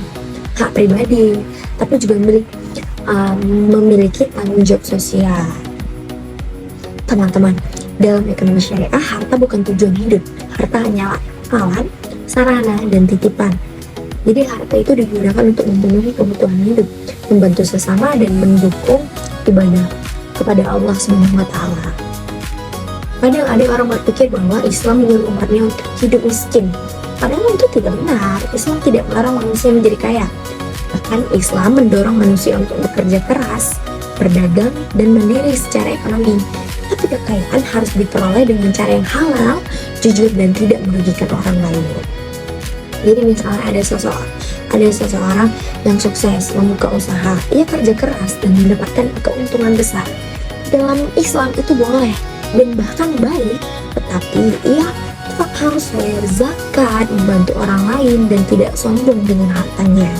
hak pribadi, tapi juga memiliki tanggung jawab sosial. Teman-teman, dalam ekonomi syariah, harta bukan tujuan hidup. Harta hanyalah alat, sarana, dan titipan. Jadi harta itu digunakan untuk memenuhi kebutuhan hidup, membantu sesama, dan mendukung ibadah kepada Allah SWT. Kadang ada orang berpikir bahwa Islam menyuruh umatnya untuk hidup miskin. Padahal itu tidak benar. Islam tidak melarang manusia menjadi kaya. Bahkan Islam mendorong manusia untuk bekerja keras, berdagang, dan mandiri secara ekonomi. Tapi kekayaan harus diperoleh dengan cara yang halal, jujur, dan tidak merugikan orang lain. Jadi misalnya ada seseorang yang sukses membuka usaha, ia kerja keras dan mendapatkan keuntungan besar. Dalam Islam itu boleh dan bahkan baik, tetapi ia tetap harus bayar zakat, membantu orang lain, dan tidak sombong dengan hartanya.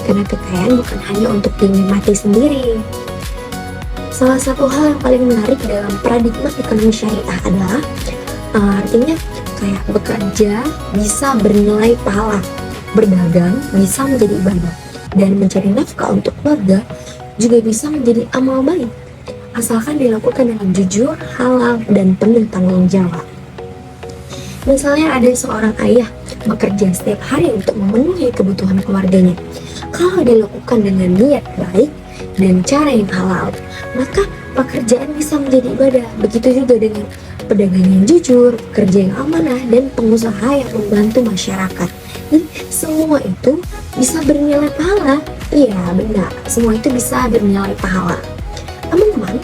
Karena kekayaan bukan hanya untuk dinikmati sendiri. Salah satu hal yang paling menarik dalam paradigma ekonomi syariah adalah artinya kayak bekerja bisa bernilai pahala, berdagang bisa menjadi ibadah, dan mencari nafkah untuk keluarga juga bisa menjadi amal baik, asalkan dilakukan dengan jujur, halal, dan penuh tanggung jawab. Misalnya ada seorang ayah bekerja setiap hari untuk memenuhi kebutuhan keluarganya. Kalau dilakukan dengan niat baik dan cara yang halal, maka pekerjaan bisa menjadi ibadah. Begitu juga dengan pedagang yang jujur, pekerja yang amanah, dan pengusaha yang membantu masyarakat. Jadi semua itu bisa bernilai pahala. Iya benar, semua itu bisa bernilai pahala. Teman-teman,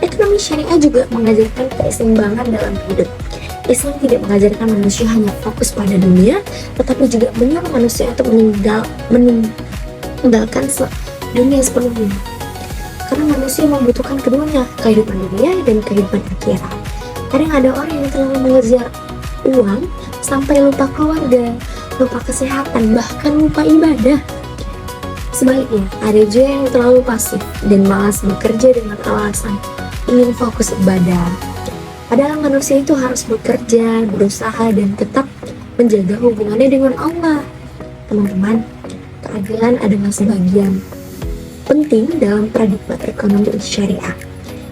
ekonomi syariah juga mengajarkan keseimbangan dalam hidup. Islam tidak mengajarkan manusia hanya fokus pada dunia, tetapi juga menyuruh manusia untuk meninggalkan dunia sepenuhnya. Karena manusia membutuhkan keduanya, kehidupan dunia dan kehidupan akhirat. Kadang ada orang yang terlalu mengejar uang sampai lupa keluarga, lupa kesehatan, bahkan lupa ibadah. Sebaliknya, ada juga yang terlalu pasif dan malas bekerja dengan alasan ingin fokus ibadah. Padahal manusia itu harus bekerja, berusaha, dan tetap menjaga hubungannya dengan Allah. Teman-teman, keadilan adalah sebagian penting dalam paradigma ekonomi syariah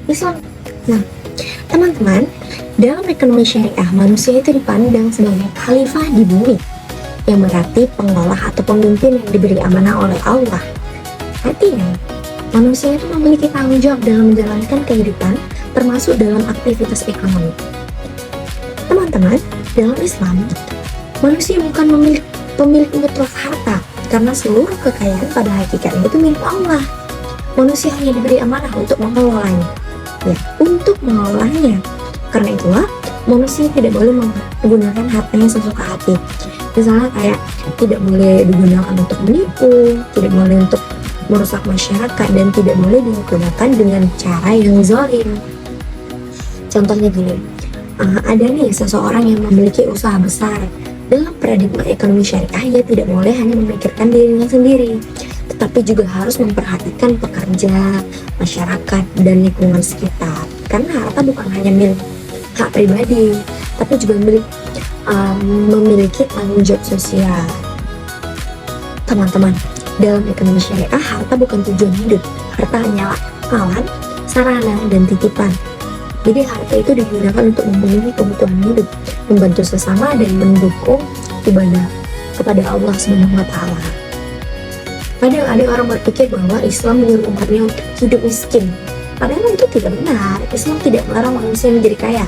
Islam. Nah, teman-teman, dalam ekonomi syariah, manusia itu dipandang sebagai khalifah di bumi, yang berarti pengolah atau pemimpin yang diberi amanah oleh Allah. Artinya, manusia itu memiliki tanggung jawab dalam menjalankan kehidupan, termasuk dalam aktivitas ekonomi. Teman-teman, dalam Islam, manusia bukan pemilik mutlak harta, karena seluruh kekayaan pada hakikatnya itu milik Allah. Manusia hanya diberi amanah untuk mengelolanya. Untuk mengelolanya. Karena itulah, manusia tidak boleh menggunakan hartanya sesuka hati. Misalnya kayak tidak boleh digunakan untuk menipu, tidak boleh untuk merusak masyarakat, dan tidak boleh digunakan dengan cara yang zalim. Contohnya gini, ada nih seseorang yang memiliki usaha besar. Dalam paradigma ekonomi syariah, ia tidak boleh hanya memikirkan dirinya sendiri, tetapi juga harus memperhatikan pekerja, masyarakat, dan lingkungan sekitar. Karena harta bukan hanya milik hak pribadi, tapi juga memiliki tanggung jawab sosial. Teman-teman, dalam ekonomi syariah, harta bukan tujuan hidup. Harta hanyalah alat, sarana, dan titipan. Jadi harta itu digunakan untuk memenuhi kebutuhan hidup, membantu sesama, dan mendukung ibadah kepada Allah SWT. Kadang ada orang berpikir bahwa Islam menyuruh umatnya untuk hidup miskin. Padahal itu tidak benar. Islam tidak melarang manusia menjadi kaya.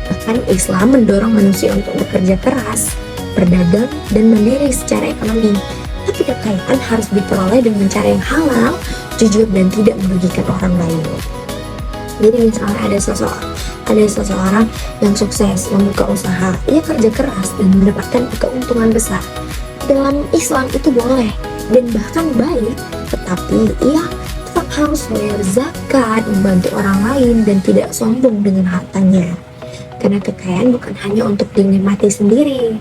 Bahkan Islam mendorong manusia untuk bekerja keras, berdagang, dan mandiri secara ekonomi. Tapi kekayaan harus diperoleh dengan cara yang halal, jujur, dan tidak merugikan orang lain. Jadi misalnya ada seseorang yang sukses membuka usaha, ia kerja keras dan mendapatkan keuntungan besar. Dalam Islam itu boleh dan bahkan baik, tetapi ia tetap harus bayar zakat, membantu orang lain, dan tidak sombong dengan hartanya. Karena kekayaan bukan hanya untuk dinikmati sendiri.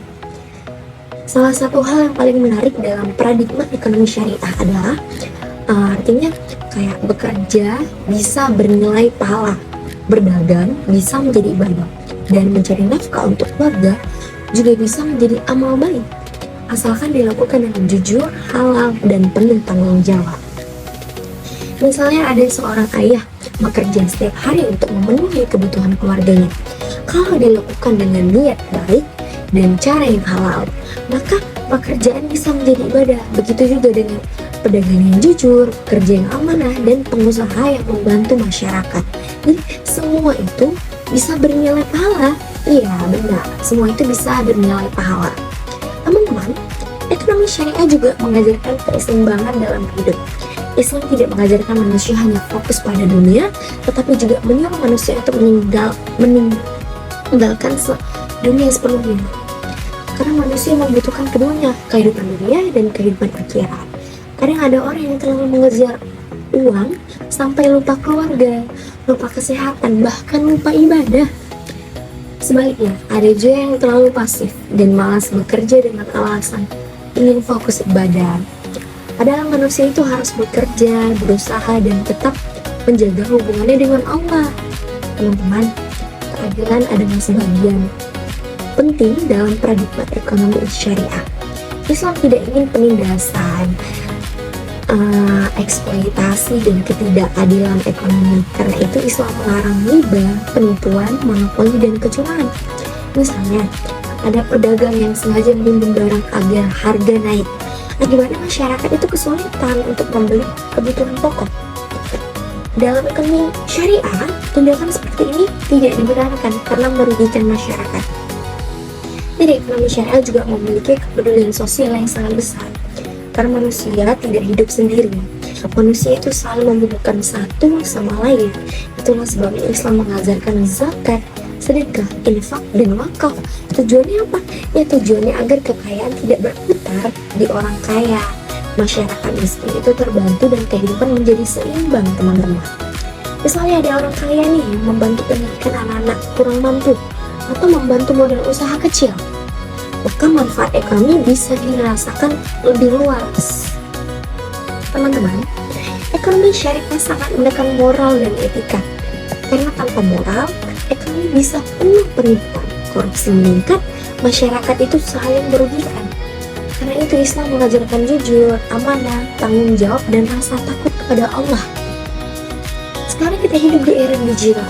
Salah satu hal yang paling menarik dalam paradigma ekonomi syariah adalah artinya kayak bekerja bisa bernilai pahala, berdagang bisa menjadi ibadah, dan mencari nafkah untuk keluarga juga bisa menjadi amal baik, asalkan dilakukan dengan jujur, halal, dan penuh tanggung jawab. Misalnya ada seorang ayah bekerja setiap hari untuk memenuhi kebutuhan keluarganya. Kalau dilakukan dengan niat baik dan cara yang halal, maka pekerjaan bisa menjadi ibadah. Begitu juga dengan pedagang yang jujur, pekerja yang amanah, dan pengusaha yang membantu masyarakat. Jadi semua itu bisa bernilai pahala. Iya benar, semua itu bisa bernilai pahala. Teman-teman, ekonomi syariah juga mengajarkan keseimbangan dalam hidup. Islam tidak mengajarkan manusia hanya fokus pada dunia, tetapi juga menyuruh manusia untuk meninggalkan dunia sepenuhnya. Karena manusia membutuhkan keduanya, kehidupan dunia dan kehidupan akhirat. Kadang ada orang yang terlalu mengejar uang sampai lupa keluarga, lupa kesehatan, bahkan lupa ibadah. Sebaliknya, ada juga yang terlalu pasif dan malas bekerja dengan alasan ingin fokus ibadah. Padahal manusia itu harus bekerja, berusaha, dan tetap menjaga hubungannya dengan Allah. Teman-teman, keadilan adalah sebagian penting dalam paradigma ekonomi syariah. Islam tidak ingin penindasan, eksploitasi, dan ketidakadilan ekonomi. Karena itu Islam melarang riba, penipuan, monopoli, dan kecurangan. Misalnya, ada pedagang yang sengaja menimbun barang agar harga naik. Akibatnya masyarakat itu kesulitan untuk membeli kebutuhan pokok. Dalam ekonomi syariah, tindakan seperti ini tidak dibenarkan karena merugikan masyarakat. Jadi ekonomi syariah juga memiliki kepedulian sosial yang sangat besar. Karena manusia tidak hidup sendiri. Manusia itu selalu membutuhkan satu sama lain. Itulah sebabnya Islam mengajarkan zakat, sedekah, infak, dan wakaf. Tujuannya apa? Ya tujuannya agar kekayaan tidak berputar di orang kaya. Masyarakat miskin itu terbantu dan kehidupan menjadi seimbang, teman-teman. Misalnya ada orang kaya nih yang membantu pendidikan anak-anak kurang mampu atau membantu modal usaha kecil, maka manfaat ekonomi bisa dirasakan lebih luas. Teman-teman, ekonomi syariah sangat menekan moral dan etika. Karena tanpa moral, ekonomi bisa penuh penipuan, korupsi meningkat, masyarakat itu saling merugikan. Karena itu Islam mengajarkan jujur, amanah, tanggung jawab, dan rasa takut kepada Allah. Sekarang kita hidup di era digital.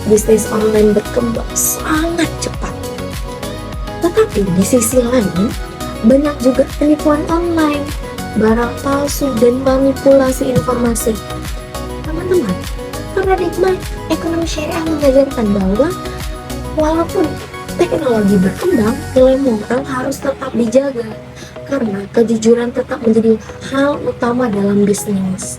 Bisnis online berkembang sangat cepat. Tetapi di sisi lain, banyak juga penipuan online, barang palsu, dan manipulasi informasi. Teman-teman, paradigma ekonomi syariah mengajarkan bahwa walaupun teknologi berkembang, nilai moral harus tetap dijaga karena kejujuran tetap menjadi hal utama dalam bisnis.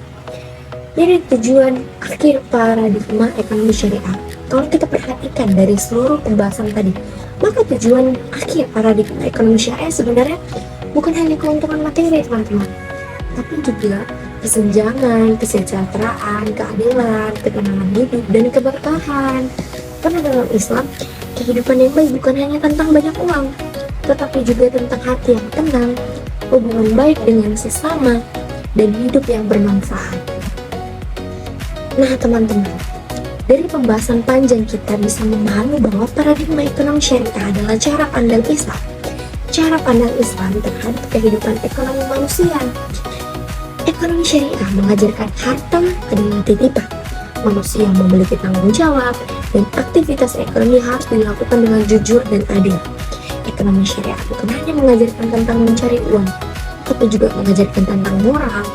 Jadi tujuan akhir paradigma ekonomi syariah, kalau kita perhatikan dari seluruh pembahasan tadi, maka tujuan akhir paradigma ekonomi syariah sebenarnya bukan hanya keuntungan materi, teman-teman, tapi juga kesenjangan, kesejahteraan, keadilan, ketenangan hidup, dan keberkahan. Karena dalam Islam, kehidupan yang baik bukan hanya tentang banyak uang, tetapi juga tentang hati yang tenang, hubungan baik dengan sesama, dan hidup yang bermanfaat. Nah teman-teman, dari pembahasan panjang kita bisa memahami bahwa paradigma ekonomi syariah adalah cara pandang Islam. Cara pandang Islam terhadap kehidupan ekonomi manusia. Ekonomi syariah mengajarkan harta adalah titipan. Manusia memiliki tanggung jawab dan aktivitas ekonomi harus dilakukan dengan jujur dan adil. Ekonomi syariah bukan hanya mengajarkan tentang mencari uang, tapi juga mengajarkan tentang moral,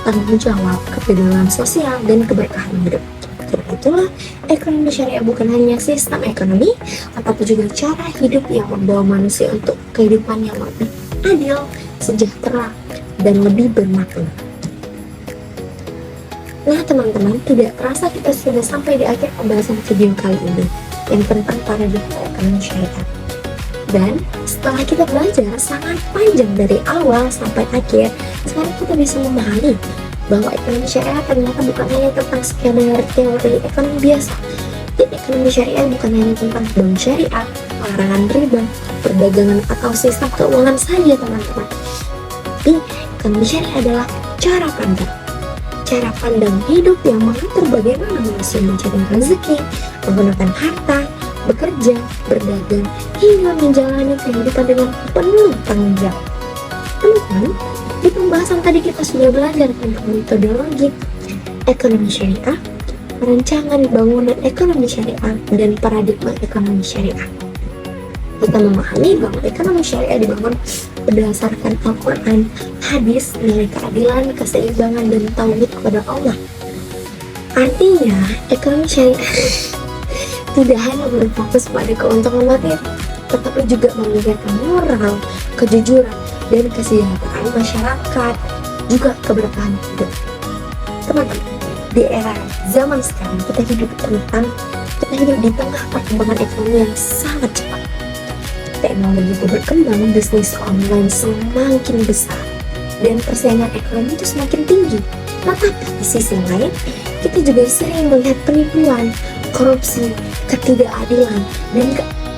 tanggung jawab, kepedulian sosial, dan keberkahan hidup. Karena itulah, ekonomi syariah bukan hanya sistem ekonomi, tetapi juga cara hidup yang membawa manusia untuk kehidupan yang lebih adil, sejahtera, dan lebih bermakna. Nah teman-teman, tidak terasa kita sudah sampai di akhir pembahasan video kali ini yang tentang paradigma ekonomi syariah. Dan setelah kita belajar sangat panjang dari awal sampai akhir, sekarang kita bisa memahami bahwa ekonomi syariah ternyata bukan hanya tentang sekadar teori ekonomi biasa. Jadi ekonomi syariah bukan hanya tentang bank syariah, larangan riba, perdagangan atau sistem keuangan saja, teman-teman. Tapi ekonomi syariah adalah cara pandang hidup yang mengatur bagaimana manusia mencari rezeki, menggunakan harta, bekerja, berdagang, hingga menjalani kehidupan dengan penuh tanggung jawab. Teman-teman, di pembahasan tadi kita sudah belajar tentang metodologi ekonomi syariah, perencanaan bangunan ekonomi syariah, dan paradigma ekonomi syariah. Kita memahami bahwa ekonomi syariah dibangun berdasarkan Al-Quran, hadis, nilai keadilan, keseimbangan, dan tauhid kepada Allah. Artinya, ekonomi syariah tidak hanya berfokus pada keuntungan materi, tetapi juga memikirkan moral, kejujuran, dan kesejahteraan masyarakat, juga keberkahan hidup. Teman-teman, di era zaman sekarang kita hidup di tengah perkembangan ekonomi yang sangat cepat. Teknologi itu berkembang, bisnis online semakin besar, dan persaingan ekonomi itu semakin tinggi. Tetapi di sisi lain, kita juga sering melihat penipuan, korupsi, ketidakadilan, dan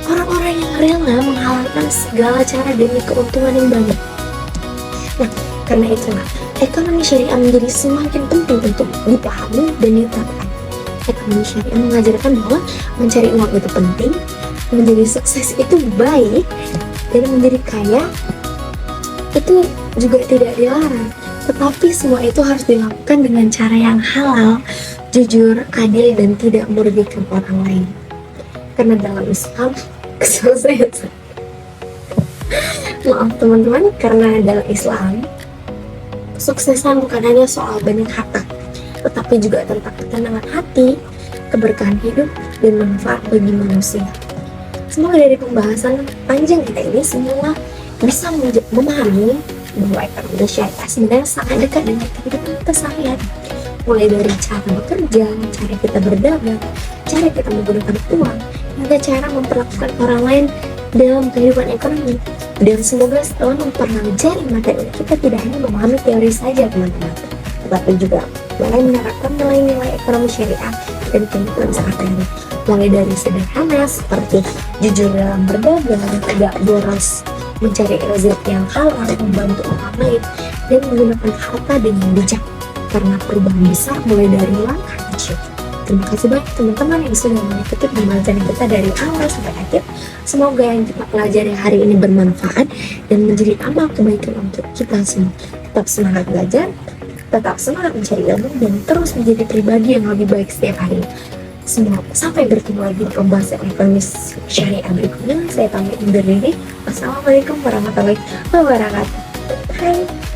orang-orang yang rela menghalalkan segala cara demi keuntungan yang banyak. Nah, karena itulah ekonomi syariah menjadi semakin penting untuk dipahami dan diterapkan. Ekonomi syariah mengajarkan bahwa mencari uang itu penting, menjadi sukses itu baik, dan menjadi kaya itu juga tidak dilarang. Tetapi semua itu harus dilakukan dengan cara yang halal, jujur, adil, dan tidak merugikan orang lain. Karena dalam Islam, maaf teman-teman, karena dalam Islam kesuksesan bukan hanya soal banyak harta, tetapi juga tentang ketenangan hati, keberkahan hidup, dan manfaat bagi manusia. Semoga dari pembahasan panjang kita ini semua bisa memahami bahwa ekonomi syariah sebenarnya sangat dekat dengan kehidupan kita sehari-hari. Mulai dari cara bekerja, cara kita berdagang, cara kita menggunakan uang, hingga cara memperlakukan orang lain dalam kehidupan ekonomi. Dan semoga setelah mempelajari materi ini, kita tidak hanya memahami teori saja teman-teman, tetapi juga mulai menerapkan nilai-nilai ekonomi syariah dan kehidupan sehari-hari. Mulai dari sederhana seperti jujur dalam berdagang, tidak boros, mencari rezeki yang halal, membantu orang lain, dan menggunakan harta dengan bijak. Karena perubahan besar mulai dari langkah kecil. Terima kasih banyak teman-teman yang sudah mengikuti pembelajaran kita dari awal sampai akhir. Semoga yang kita pelajari hari ini bermanfaat dan menjadi amal kebaikan untuk kita semua. Tetap semangat belajar, tetap semangat mencari ilmu, dan terus menjadi pribadi yang lebih baik setiap hari. Semua sampai bertemu lagi di pembahasan ekonomi syariah berikutnya. Saya pamit undur diri. Wassalamualaikum warahmatullahi wabarakatuh. Hai.